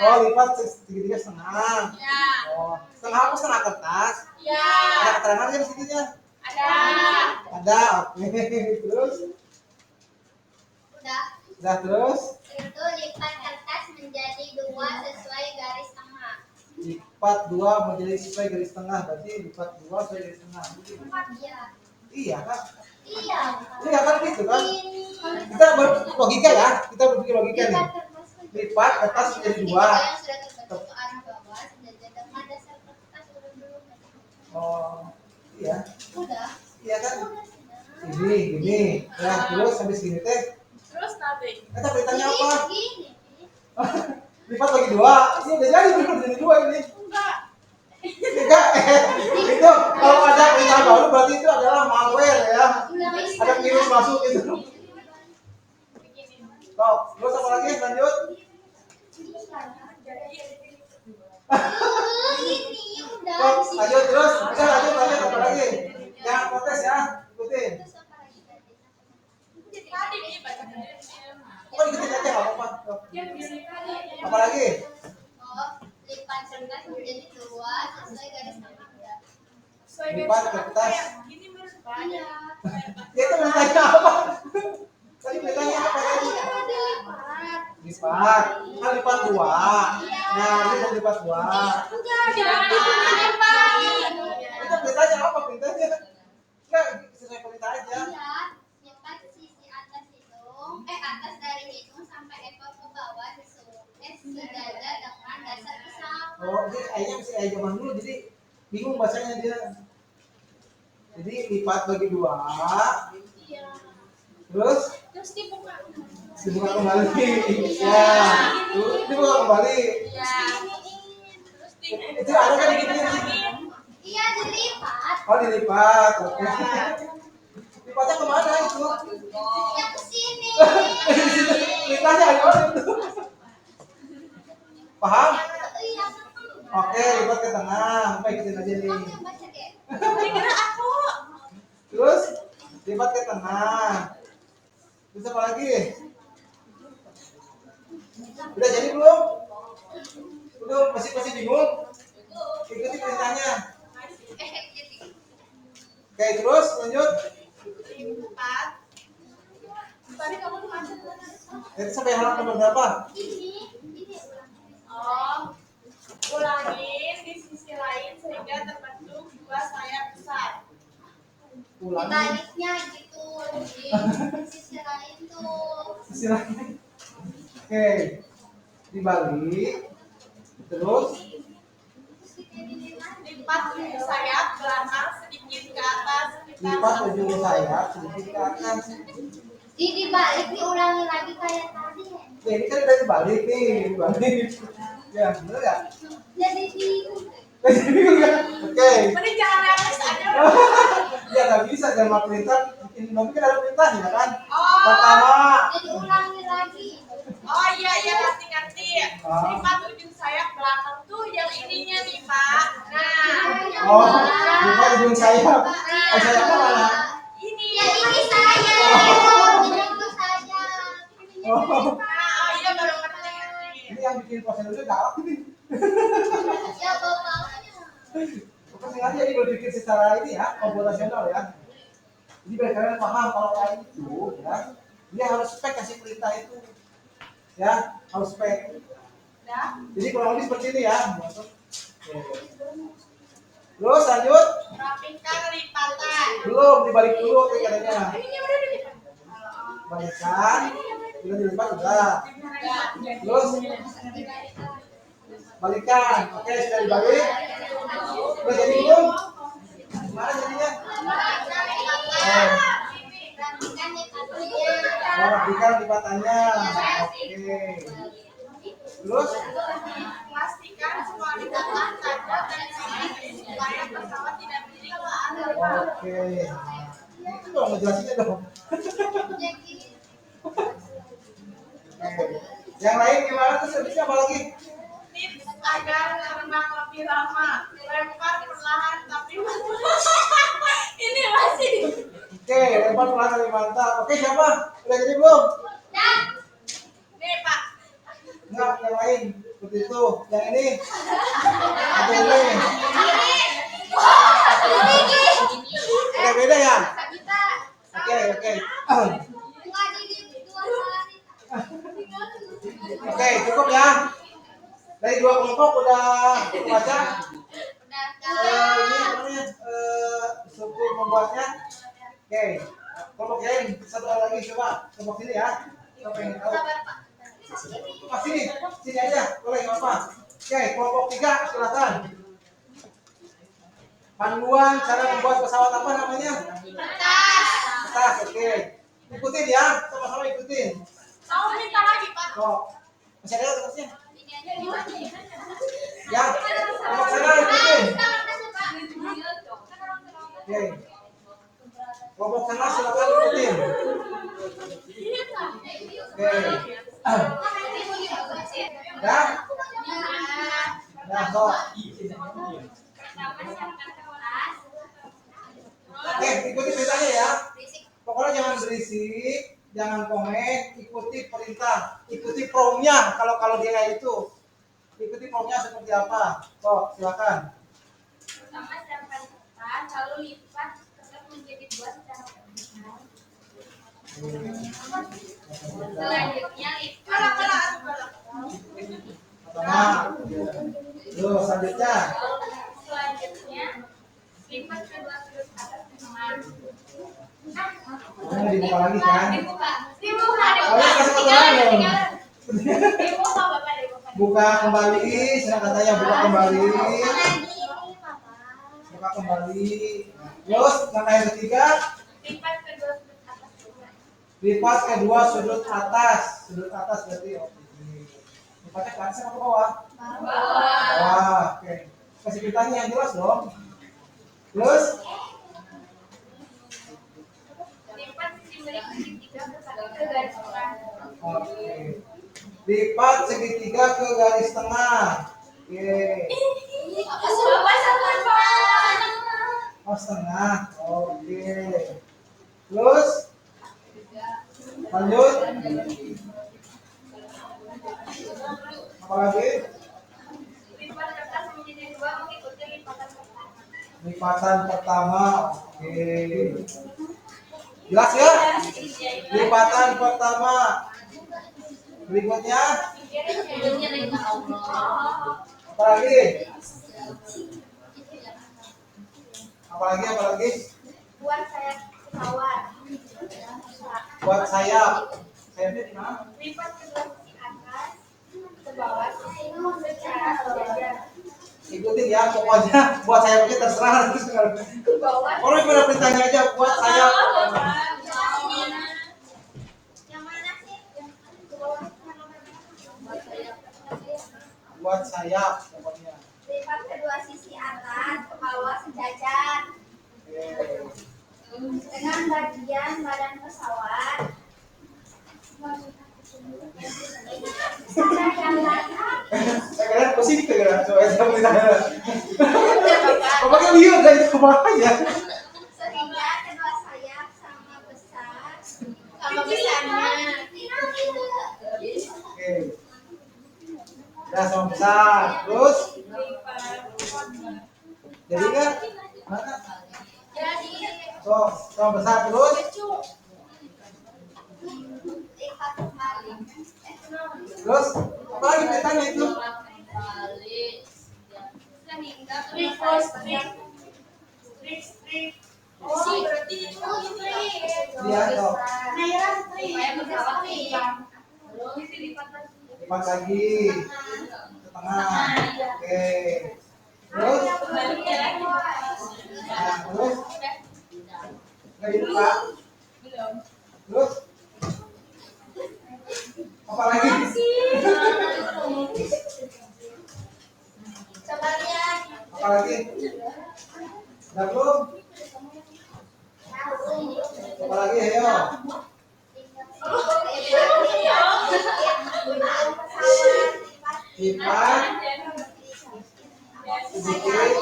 Oh lipat segitiga setengah. Oh setengah apa setengah kertas? Ada keterangan kan segitiga? Ada. Oke. Terus? Udah. Terus? Itu lipat kertas menjadi dua sesuai garis tengah. Lipat 2 menjadi sesuai garis tengah. Berarti lipat 2 sesuai garis tengah. Iya. Iya kan? Iya. Iya kan gitu kan? Kita berlogika ya. Kita berpikir logika nih. Lipat kertas menjadi 2. Yang sudah terbentuk ke arah bawah sejajar dengan dasar kertas urut-urut. Oh iya. Udah. Iya kan? Gini. Ya terus habis gini teh. Terus nanti Kata perintahnya apa? Gini. Lipat lagi 2. Ini udah jadi bener jadi 2 ini. enggak. Enggak. Itu kalau ada perintah baru berarti itu adalah masuk itu. Kok, terus apa lagi? Lanjut. Ini udah. Kok, lanjut terus. Bisa lanjut apa lagi? Jangan protes ya, ikutin. Tadi nih baca Kok ikutin aja nggak apa-apa. Apa lagi? Oh, lipat kertas menjadi 2 sesuai garis ketiga. Lipat kertas. Ini menurut Iya. Ya itu bertanya apa? Tadi bertanya apa tadi? Lipat. Kan lipat 2. Nah, ini lipat 2. Itu perintahnya apa perintahnya? Enggak, sesuai perintah aja. Lipat sisi atas hidung, atas dari hidung sampai ekor ke bawah sedada dengan dasar pesawat. Oh, ini ayahnya masih ayah zaman dulu, jadi bingung bahasanya dia. Jadi lipat bagi 2. Iya. Terus Terus dibuka. dibuka kembali. Ya. Terus dibuka kembali. Itu ada kan di gini. Iya, dilipat. Oh, dilipat. Oke. Lipatnya kemana itu? Ya ke sini. Lipatnya ada itu. Paham? Iya. Oke, lipat ke tengah. Baik, ikutin aja nih. Oke, baca deh. Terus lipat ke tengah. Terus apa lagi? Udah jadi belum? Udah masih bingung? Ikuti perintahnya. Jadi. Oke, terus lanjut. Tadi kamu tuh macet. Itu sampai halaman nomor berapa? Ini. Oh, ulangin di sisi lain sehingga terbentuk 2 sayap besar. Ulangi. Baliknya gitu. Di sisi lain tuh. Sisi lain. Oke. Dibalik. Terus Lipat ujung sayap belakang sedikit ke atas sekitar lipat ujung sayap sedikit ke atas. Dibalik diulangi lagi kayak tadi. Ya, ini kan udah dibalik nih, dibalik. Ya, bener ya? Jadi di Oke. Mending jangan remes aja. Ya nggak bisa jangan perintah. Tapi kan ada perintahnya kan. Oh, Pertama. jadi ulangi lagi. oh iya ngerti. Lipat ujung sayap belakang tuh yang ininya nih Pak. Nah, Oh, lipat ujung sayap. Oh, sayapnya mana? ini. Ya ini saya. Ini itu saya. Oh, Nah, iya baru ngerti. ini yang bikin prosedurnya galak ini. Ya bapaknya. Bukan sengaja ini gue bikin secara ini ya, komputasional ya. Jadi biar kalian paham kalau kayak itu ya, dia harus spek kasih perintah itu. Ya, harus spek. Udah. Jadi kurang lebih seperti ini ya. Terus lanjut. Rapikan lipatan. Belum dibalik dulu katanya. Ini udah dilipat. Balikan, udah dilipat udah. Terus balikan. Oke, sudah dibalik. Udah jadi belum? Gimana jadinya? Rapikan lipatnya. Oh, rapikan lipatannya. Oke. Terus Pastikan semua lipatan ada dan sini supaya pesawat tidak miring. oke. Itu dong ngejelasinnya dong. Jadi Oke. Yang lain gimana terus habisnya apa lagi? Tips agar terbang lebih lama. Lempar perlahan tapi ini masih. Oke, lempar pelan lebih mantap. Oke, siapa? Udah jadi belum? Nih Pak. Enggak, yang lain. Seperti itu. Yang ini. Atau ini. Udah beda ya? kita Oke. nggak di 2 hari. Oke, cukup ya. Dari 2 kelompok udah baca. Udah Ini namanya struktur membuatnya. Oke, kelompok lain satu orang lagi coba kelompok sini ya. Siapa yang tahu? sabar Pak. Sini aja, boleh nggak apa. Oke, kelompok 3 silakan. Panduan cara membuat pesawat apa namanya? Kertas, oke. Ikutin ya, sama-sama ikutin. Mau minta lagi Pak. Kok masih ada kertasnya? Ini aja gimana? Ya, kelompok sana ikutin. Oke. Kelompok tengah silakan ikutin. Oke. Ya. Nah, so. Oke, ikuti beritanya ya. Pokoknya jangan berisik, jangan komen, ikuti perintah, ikuti promnya kalau dia itu. Ikuti promnya seperti apa. So, silakan. Pertama siapkan kertas, lalu lipat kertas menjadi dua secara vertikal. Selanjutnya lipat. Pertama. Loh, selanjutnya. Selanjutnya lipat kedua sudut atas ke tengah. Ini dibuka lagi kan? Dibuka. Oh, ini kasih potongan dong. Dibuka Bapak, dibuka. Buka kembali, silakan tanya buka kembali. Lagi, Bapak. Buka kembali. Terus langkah yang ketiga, Lipat kedua sudut atas ke tengah. lipat kedua sudut atas. Sudut atas berarti oke. Lipatnya ke atas atau ke bawah? Bawah. Oke. Kasih pertanyaan yang jelas dong. Terus Lipat sisi segitiga ke garis tengah. oke. Lipat segitiga ke garis tengah. Oke. Bapak sama Oh, setengah. Oke. Terus lanjut. Apa lagi? lipat kertas menjadi dua mengikuti lipatan pertama. Lipatan pertama. Oke. Jelas ya? Lipatan pertama. Berikutnya apa lagi? Apa lagi? Buat sayap pesawat. Buat sayap. Sayapnya di mana? Lipat kedua sisi atas ke bawah secara sejajar. Ikutin ya, pokoknya buat sayapnya terserah. Ke bawah. Orang pada perintahnya aja buat sayap. Yang mana sih? Ke bawah. Buat sayap pokoknya. Lipat kedua sisi atas ke bawah sejajar Oke. dengan bagian badan pesawat. Ada yang lain. Kalian positif ya, soalnya saya perintahnya. Pokoknya lihat dari kemana ya. Sehingga kedua sayap sama besar. Sama besarnya. Oke. Udah sama besar. Terus jadi kan mana? Jadi So, sama besar terus. lipat kembali. Terus apa lagi perintahnya itu? Sehingga kedua sayap Oh, berarti itu Iya, toh. Lipat lagi ke tengah. Oke. Terus nah, terus nggak dibuka. Terus apa lagi? Coba lihat. Apa lagi? Udah belum? Apa lagi? Ayo. Lipat sedikit.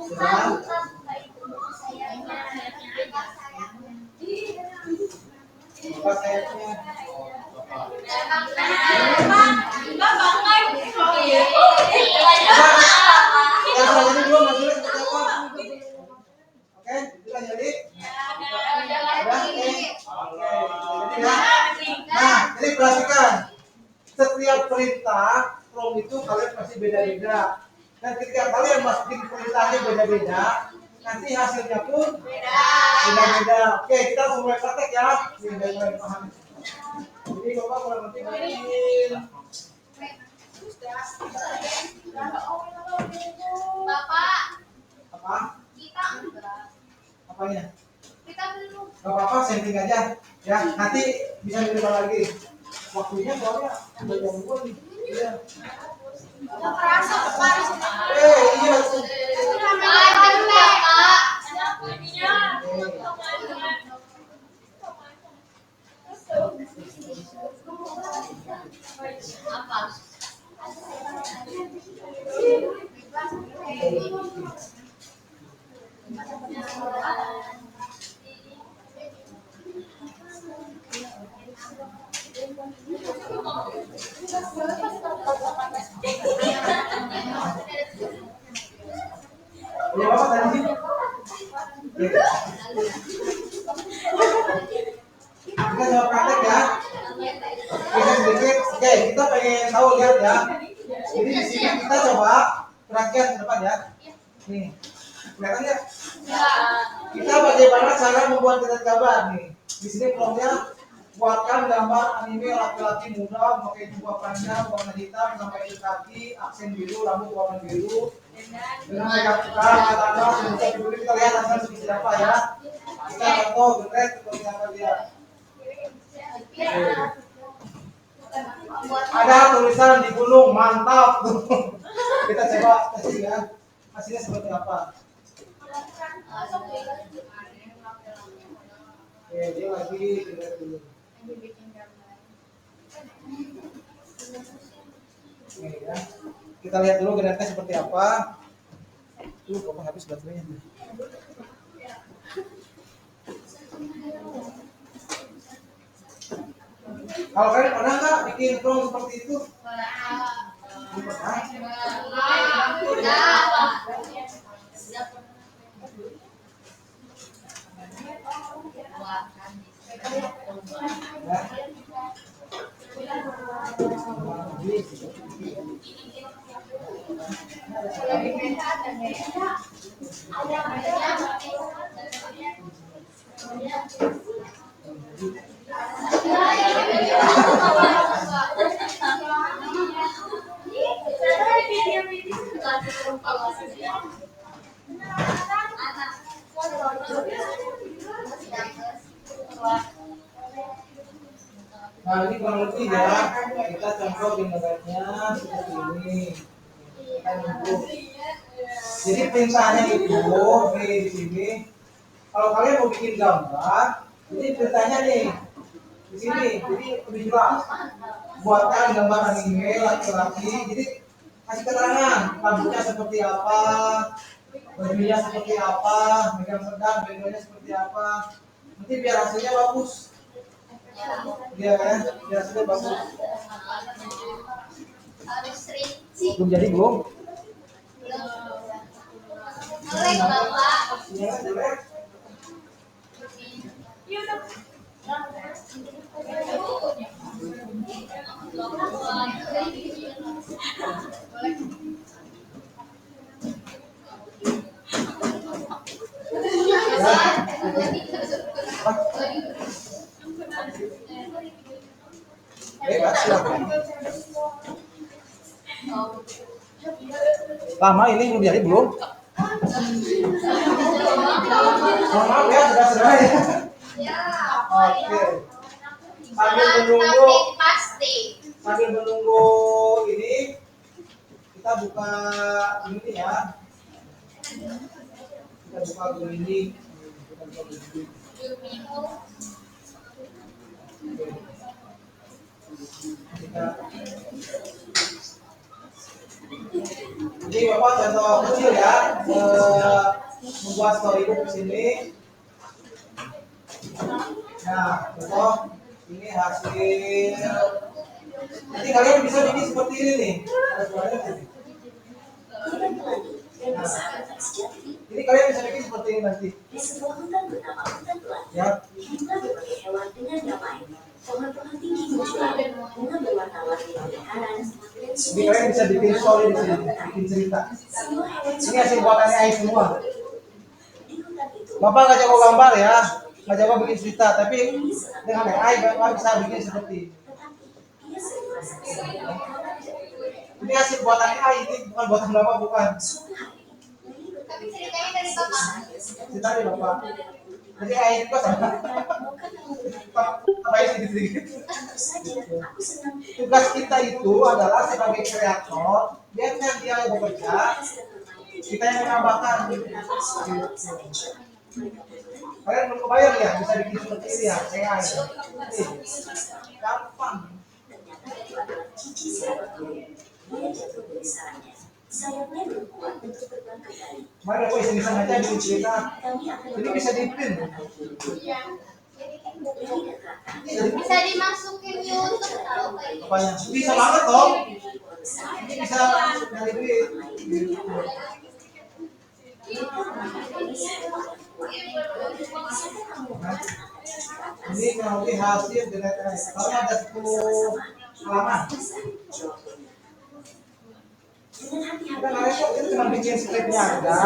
Sudah. Lipat sayapnya. Yang selanjutnya belum hasilnya seperti apa? Oke, sudah jadi. Udah, oke. Jadi ya. Nah, jadi perhatikan. Setiap perintah prom itu kalian pasti beda-beda. Dan ketika kalian masukin perintahnya beda-beda, nanti hasilnya pun beda-beda. Oke, kita langsung mulai praktek ya. Ini biar kalian paham. Jadi Bapak mulai nanti main. Bapak, Apa? kita enggak. Apanya? Kita belum. Gak apa-apa, setting aja. Ya, nanti bisa dirubah lagi. Waktunya soalnya udah jam 2 nih. Iya. Nggak kerasa, Bapak. Iya. Ya Bapak tadi. Kita coba praktek ya. Kita sedikit. Oke, kita pengen tahu lihat ya. Jadi di sini kita coba perhatian ke depan ya. Nih, kelihatan ya? Kita bagaimana cara membuat titik gambar nih. Di sini promnya buatkan gambar anime laki-laki muda memakai jubah panjang warna hitam sampai ke kaki, aksen biru, rambut warna biru. Dengan mereka kita katakan sebentar dulu kita lihat hasil seperti apa ya. Kita foto gerak seperti apa dia. Ada tulisan di gunung, mantap. Kita coba kasih ya. Hasilnya seperti apa? Oke, dia lagi gerak dulu. Oke ya. Kita lihat dulu geraknya seperti apa. Kapan habis baterainya? Kalau kalian pernah nggak bikin prompt seperti itu? Nah ini kurang lebih ya, kita contoh gambarnya seperti ini. Kita nunggu. Jadi perintahnya itu di sini. Kalau kalian mau bikin gambar, jadi perintahnya nih di sini. Jadi lebih jelas. Buatkan gambar anime laki-laki. Jadi kasih keterangan rambutnya seperti apa, bajunya seperti apa, megang pedang, bajunya seperti apa. Nanti biar hasilnya bagus. Dia kan, dia hasilnya bagus. Belum jadi belum? Oleh Bapak. Iya, jelek. Lama ini belum jadi belum? Maaf ya, sudah ya. Oke. Sambil menunggu ini, kita buka ini ya. Kita buka ini. Jadi Bapak contoh kecil ya, membuat storybook di sini. Nah, contoh ini hasil. Nanti kalian bisa bikin seperti ini nih. Nah, ini kalian bisa bikin seperti ini nanti. Ya. Jadi kalian bisa bikin story di sini, bikin cerita. Ini hasil buatannya AI semua. Bapak nggak jago gambar ya, nggak jago bikin cerita, tapi dengan AI Bapak bisa bikin seperti ini. Ini hasil buatan AI, ini bukan buatan Bapak, bukan. Tapi ceritanya dari Bapak. Cerita dari Bapak. Jadi AI itu sama. Tambahin sedikit-sedikit. Tugas kita itu adalah sebagai kreator, biarkan dia yang bekerja, kita yang menambahkan. Kalian belum kebayang ya bisa bikin seperti ini ya, AI. Gampang. Mari aku iseng-iseng aja bikin cerita. Ini bisa di-print. Bisa dimasukin YouTube tahu kayak gitu. Apanya? Bisa banget dong. Ini bisa dari duit. Nah, ini nanti hasil delete AI. Kalau ada 10 halaman. Kita nggak repot, kita cuma bikin scriptnya aja,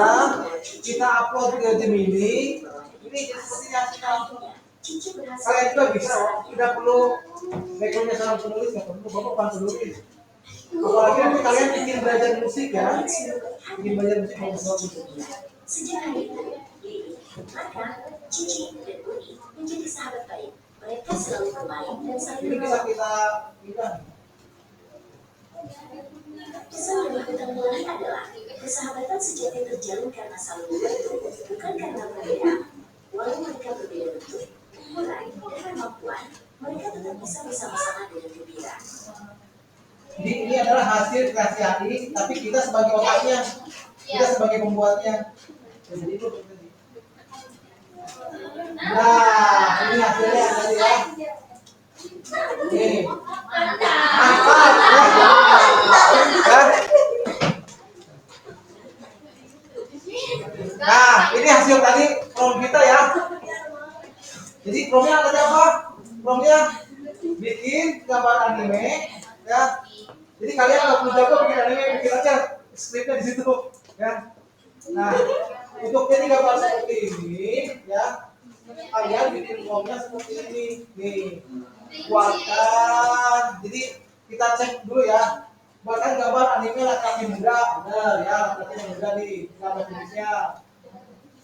kita upload ke Gemini. Ini seperti hasil langsung. Kalian juga bisa, tidak perlu backgroundnya sama penulis, nggak perlu bapak bantu nulis. Apalagi nanti kalian bikin belajar musik ya, bikin belajar musik mau sesuatu musik. Sejak hari itu, maka Cici dan Uni menjadi sahabat baik. Mereka selalu bermain dan saling Ini bisa kita bilang. Pesan dari hutang budi adalah persahabatan sejati terjalin karena saling membantu, bukan karena perbedaan. Walau mereka berbeda bentuk, ukuran, dan kemampuan, mereka tetap bisa bersama-sama dengan gembira. Jadi ini adalah hasil kreasi AI, tapi kita sebagai otaknya, kita sebagai pembuatnya. Jadi itu tadi. Nah, ini hasilnya tadi ya. Ini. Mantap. Ya. Nah, ini hasil tadi prompt kita ya. Jadi promptnya ada apa? Promptnya bikin gambar anime ya. Jadi kalian kalau perlu jago bikin anime, bikin aja skripnya di situ ya. Nah, untuk jadi gambar seperti ini ya, kalian bikin promptnya seperti ini nih. Buatkan. Jadi kita cek dulu ya. Buatkan gambar anime laki-laki muda, benar ya, laki-laki muda nih, gambar tulisnya.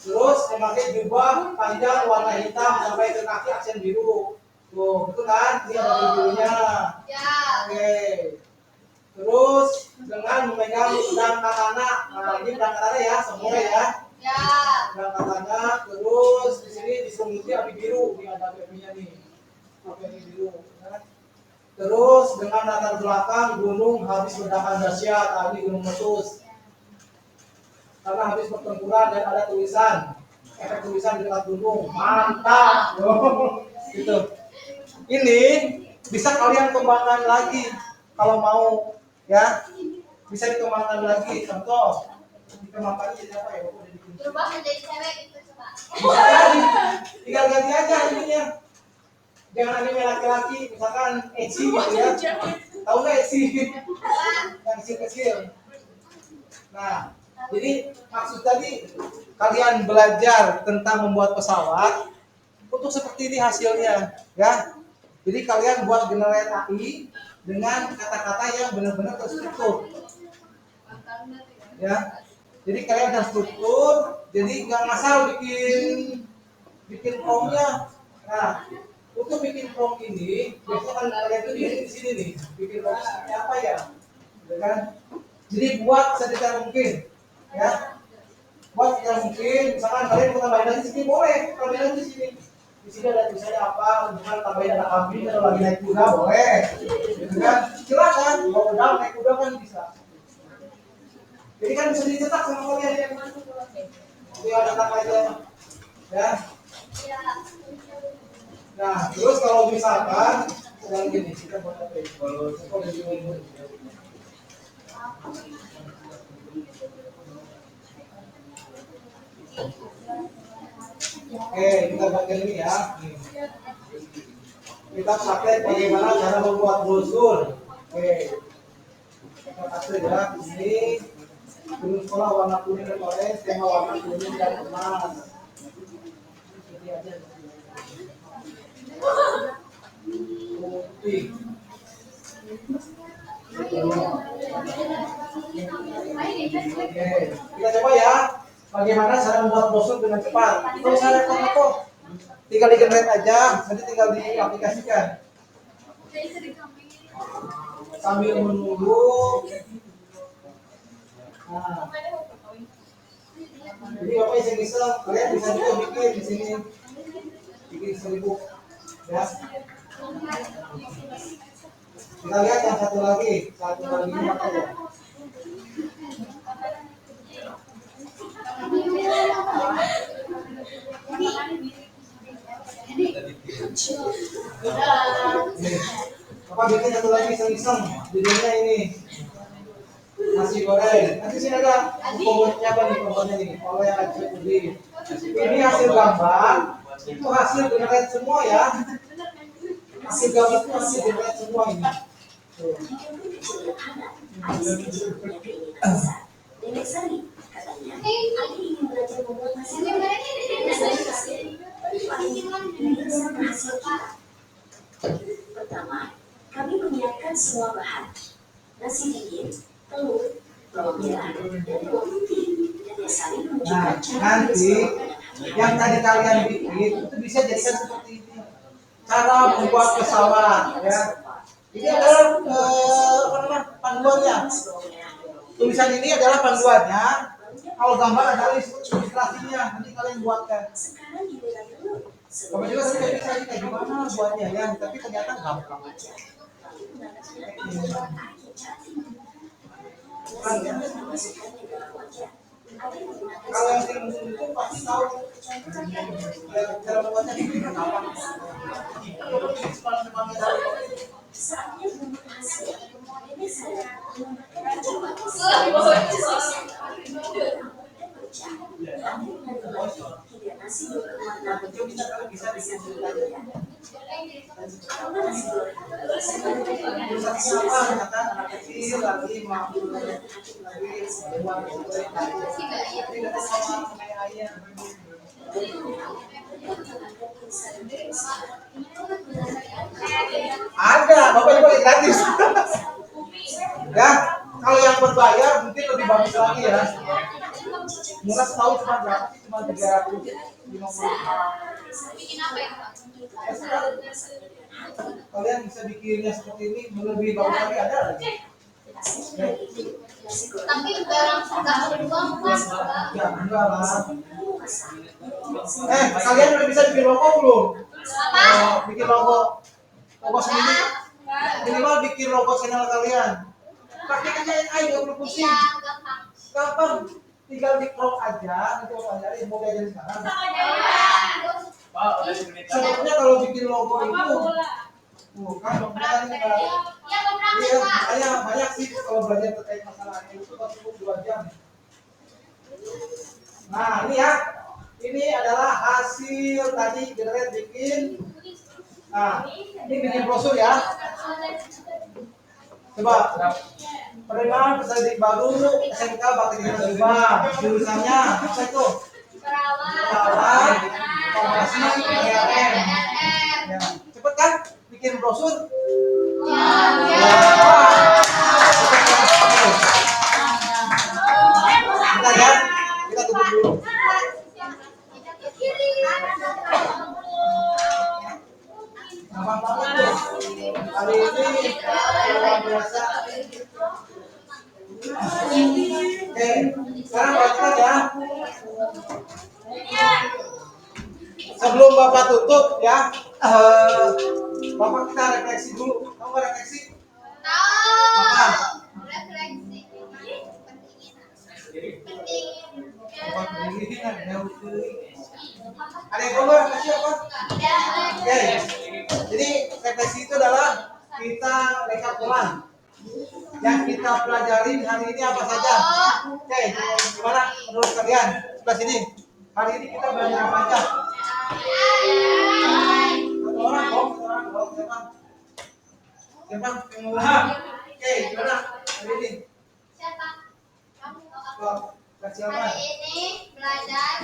Terus memakai jubah panjang warna hitam sampai ke kaki aksen biru. Tuh, itu kan? Ini ada birunya. Ya. Oke. Terus dengan memegang pedang katana. Nah, ini pedang katana ya, semua ya. Ya. Pedang katana. Terus di sini diselimuti api biru. Ini ada apinya nih. Api biru. Ya. Terus dengan latar belakang gunung habis ledakan dahsyat. Nah, ini gunung meletus. Karena habis pertempuran dan ada tulisan, efek tulisan di dekat gunung. Mantap. Gitu. Ini bisa kalian kembangkan lagi kalau mau ya. Bisa dikembangkan lagi. Contoh, dikembangkan jadi apa ya? Berubah menjadi cewek gitu coba. Bisa jadi. Tinggal ganti aja ininya. Jangan anime laki-laki, misalkan ecchi gitu ya. Tahu nggak ecchi? Yang kecil-kecil. Nah, jadi maksud tadi kalian belajar tentang membuat pesawat untuk seperti ini hasilnya ya. Jadi kalian buat generate AI dengan kata-kata yang benar-benar terstruktur ya. Jadi kalian terstruktur, jadi nggak ngasal bikin promptnya. Nah, untuk bikin prompt ini biasanya kan kalian tuh di sini nih bikin prompt seperti apa ya, kan? Jadi buat sedetail mungkin. Ya, buat yang mungkin misalkan kalian mau tambahin lagi sini boleh, tambahin lagi sini. Di sini ada tulisannya apa, misalkan tambahin ada kambing atau lagi naik kuda boleh, gitu kan? Silakan, mau kuda naik kuda kan bisa. Jadi kan bisa dicetak sama kalian ya. Jadi ada tak aja, ya. Nah, terus kalau misalkan sedang gini, kita buat apa ya? Kalau Oke, kita bagian ini ya. Kita praktek bagaimana cara membuat brosur. Oke, kita kasih ya. Ini gunung sekolah warna kuning dan orange, tema warna kuning dan emas. Ini aja. Putih. Oke, kita coba ya. Bagaimana cara membuat brosur dengan cepat? Kalau saya repot-repot, tinggal di-generate aja, nanti tinggal diaplikasikan. Sambil menunggu. Nah, jadi bapak iseng-iseng, kalian bisa juga bikin di sini, bikin 1000, ya. Kita lihat yang satu lagi ini apa ya? Apa bikin satu lagi iseng-iseng judulnya ini nasi goreng. Nanti sini ada komponennya apa nih komponen ini? Kalau yang kecil ini hasil gambar, itu hasil generate semua ya. Hasil gambar itu hasil generate semua ini. Tuh. Nenek Sari, katanya, Adi ingin belajar membuat nasi goreng. Pertama, kami menyiapkan semua bahan. Nasi dingin, telur, bawang merah, dan bawang putih. Nenek Sari menunjukkan cara Nanti yang tadi kalian bikin itu bisa jadikan seperti ini. Cara membuat pesawat ya. Ini adalah apa namanya panduannya. Tulisan ini adalah panduannya. Kalau gambar adalah ilustrasinya. Nanti kalian buatkan. Sekarang giliran telur. Kamu juga tadi bisa kayak gimana buatnya ya. Tapi ternyata gampang. Kalau yang sering itu pasti tahu cara membuatnya gimana gampang. Saatnya membuat hasil. Nenek Sari hingga nasi berwarna Bisa kalau bisa bikin ceritanya. Siapa kata anak kecil lagi mau ada, Bapak Ibu gratis. Ya, kalau yang berbayar mungkin lebih bagus lagi ya. Murah tahu cuma berapa sih? Cuma 350. Bikin apa ya, Pak? Kalian bisa bikinnya seperti ini, lebih bagus lagi ada lagi. Tapi nggak langsung nggak berbuang, Pak. Ya, enggak lah. Kalian udah bisa bikin logo belum? Bikin logo sendiri. Minimal bikin logo channel kalian. Pakai aja AI, nggak perlu pusing. Iya, gampang. Gampang. Tinggal di crop aja, nanti aku ajarin mau diajarin sekarang. Pak, udah 10 menit. Sebetulnya kalau bikin logo itu, kan kan Ya, beberapa, iya, Pak. banyak sih kalau belajar terkait masalah itu kan cukup 2 jam. Nah, ini ya. Ini adalah hasil tadi generate bikin. Nah, ini bikin brosur ya. Coba penerimaan peserta didik baru SMK Bakti Kegiatan 5 jurusannya apa itu? Perawat Farmasi PRM. Ya, cepet kan bikin brosur? Bentar ya, kita tunggu dulu. Gampang banget tuh. Hari ini luar biasa. Oke, sekarang baca ya. Sebelum Bapak tutup ya, Bapak kita refleksi dulu. Kamu nggak refleksi? Tahu. Refleksi. Penting. Bapak berdiri kan, ada yang ngomong refleksi apa? Oke, jadi refleksi itu adalah kita rekap ulang yang kita pelajari hari ini apa saja. Oke, gimana menurut kalian? Sebelah sini. Hari ini kita belajar apa aja? Satu orang dong, siapa? Siapa yang mau? Oke, gimana hari ini? Siapa? Kamu atau aku? Refleksi apa? Hari ini belajar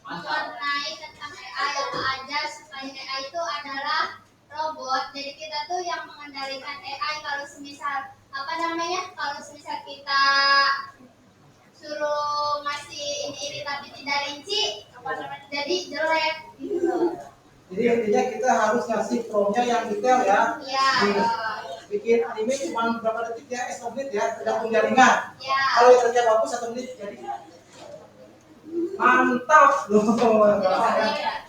mengenai tentang AI apa aja, supaya AI itu adalah robot. Jadi kita tuh yang mengendalikan AI. Kalau semisal apa namanya? Kalau semisal kita suruh ngasih ini tapi tidak rinci, apa namanya? Jadi jelek gitu. Jadi intinya kita harus ngasih promnya yang detail ya. Iya. Bikin anime cuma berapa detik ya, 1 menit ya, tergantung jaringan. Ya. Kalau internetnya bagus 1 menit jadi mantap loh.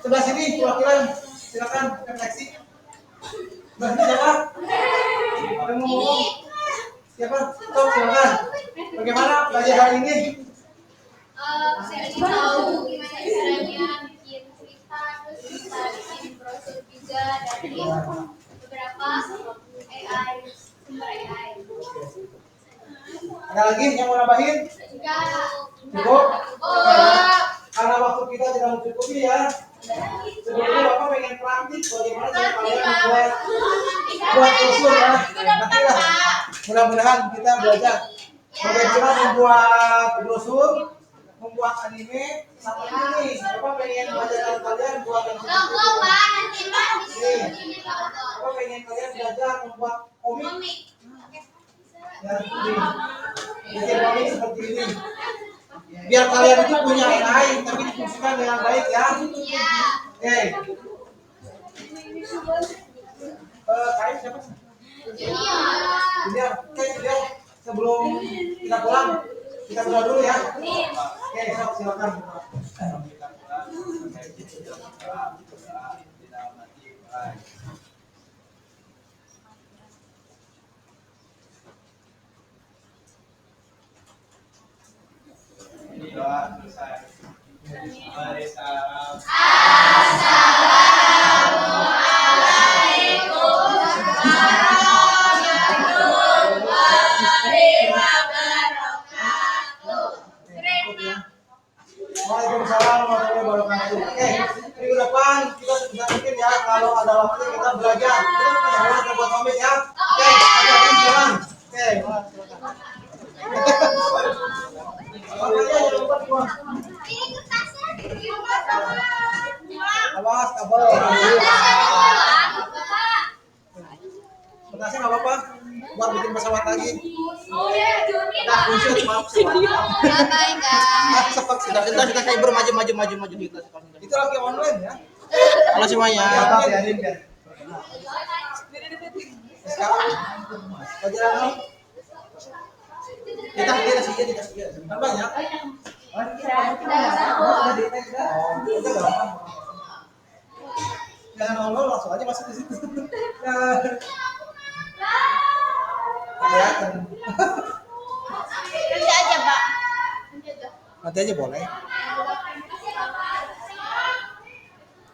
Sebelah sini perwakilan, silakan refleksi. Sebelah sini siapa? Yang mau ngomong? Siapa? Stop, silakan. Bagaimana belajar hari ini? Saya ingin tahu gimana caranya bikin cerita, terus bisa bikin brosur juga dari beberapa AI, sumber AI. Ada lagi yang mau nambahin? Enggak. Cukup? Oh. Karena waktu kita tidak mencukupi ya. Sebelumnya Bapak pengen praktik bagaimana cara kalian buat brosur ya. Nanti lah. Mudah-mudahan kita belajar bagaimana membuat brosur, membuat anime, sama ini. Bapak pengen belajar kalian buat yang Logo, Pak. Nanti Pak ini logo. Bapak pengen kalian belajar membuat komik. Komik. Ya, bikin komik seperti ini. Biar kalian itu punya AI tapi difungsikan dengan baik ya. Iya. Oke. Kain siapa? Iya. Junior. Oke, Junior. Sebelum kita pulang, kita berdoa dulu ya. Oke, sok silakan. Ini doa selesai. Mari salam. Waalaikumsalam warahmatullahi wabarakatuh. Oke, minggu depan kita sebisa mungkin ya kalau ada waktu kita belajar. Kita punya waktu buat komik ya. Oke, hati-hati jalan. Oke, silakan. Makanya jangan lupa semua. Ini kertasnya. Bapak. Awas, kabel. Bapak. Kertasnya nggak apa-apa. Buat bikin pesawat lagi. Nah, Bye khusus maaf pesawat. bye guys. Cepat sudah kita kayak maju kita. Itu lagi online ya. Halo semuanya. Biarin biar. Sekarang pelajaran kita sih. Kan banyak. Udah gampang. Jangan nol langsung aja masuk di situ. Kelihatan. Nanti aja, Pak. Nanti aja boleh.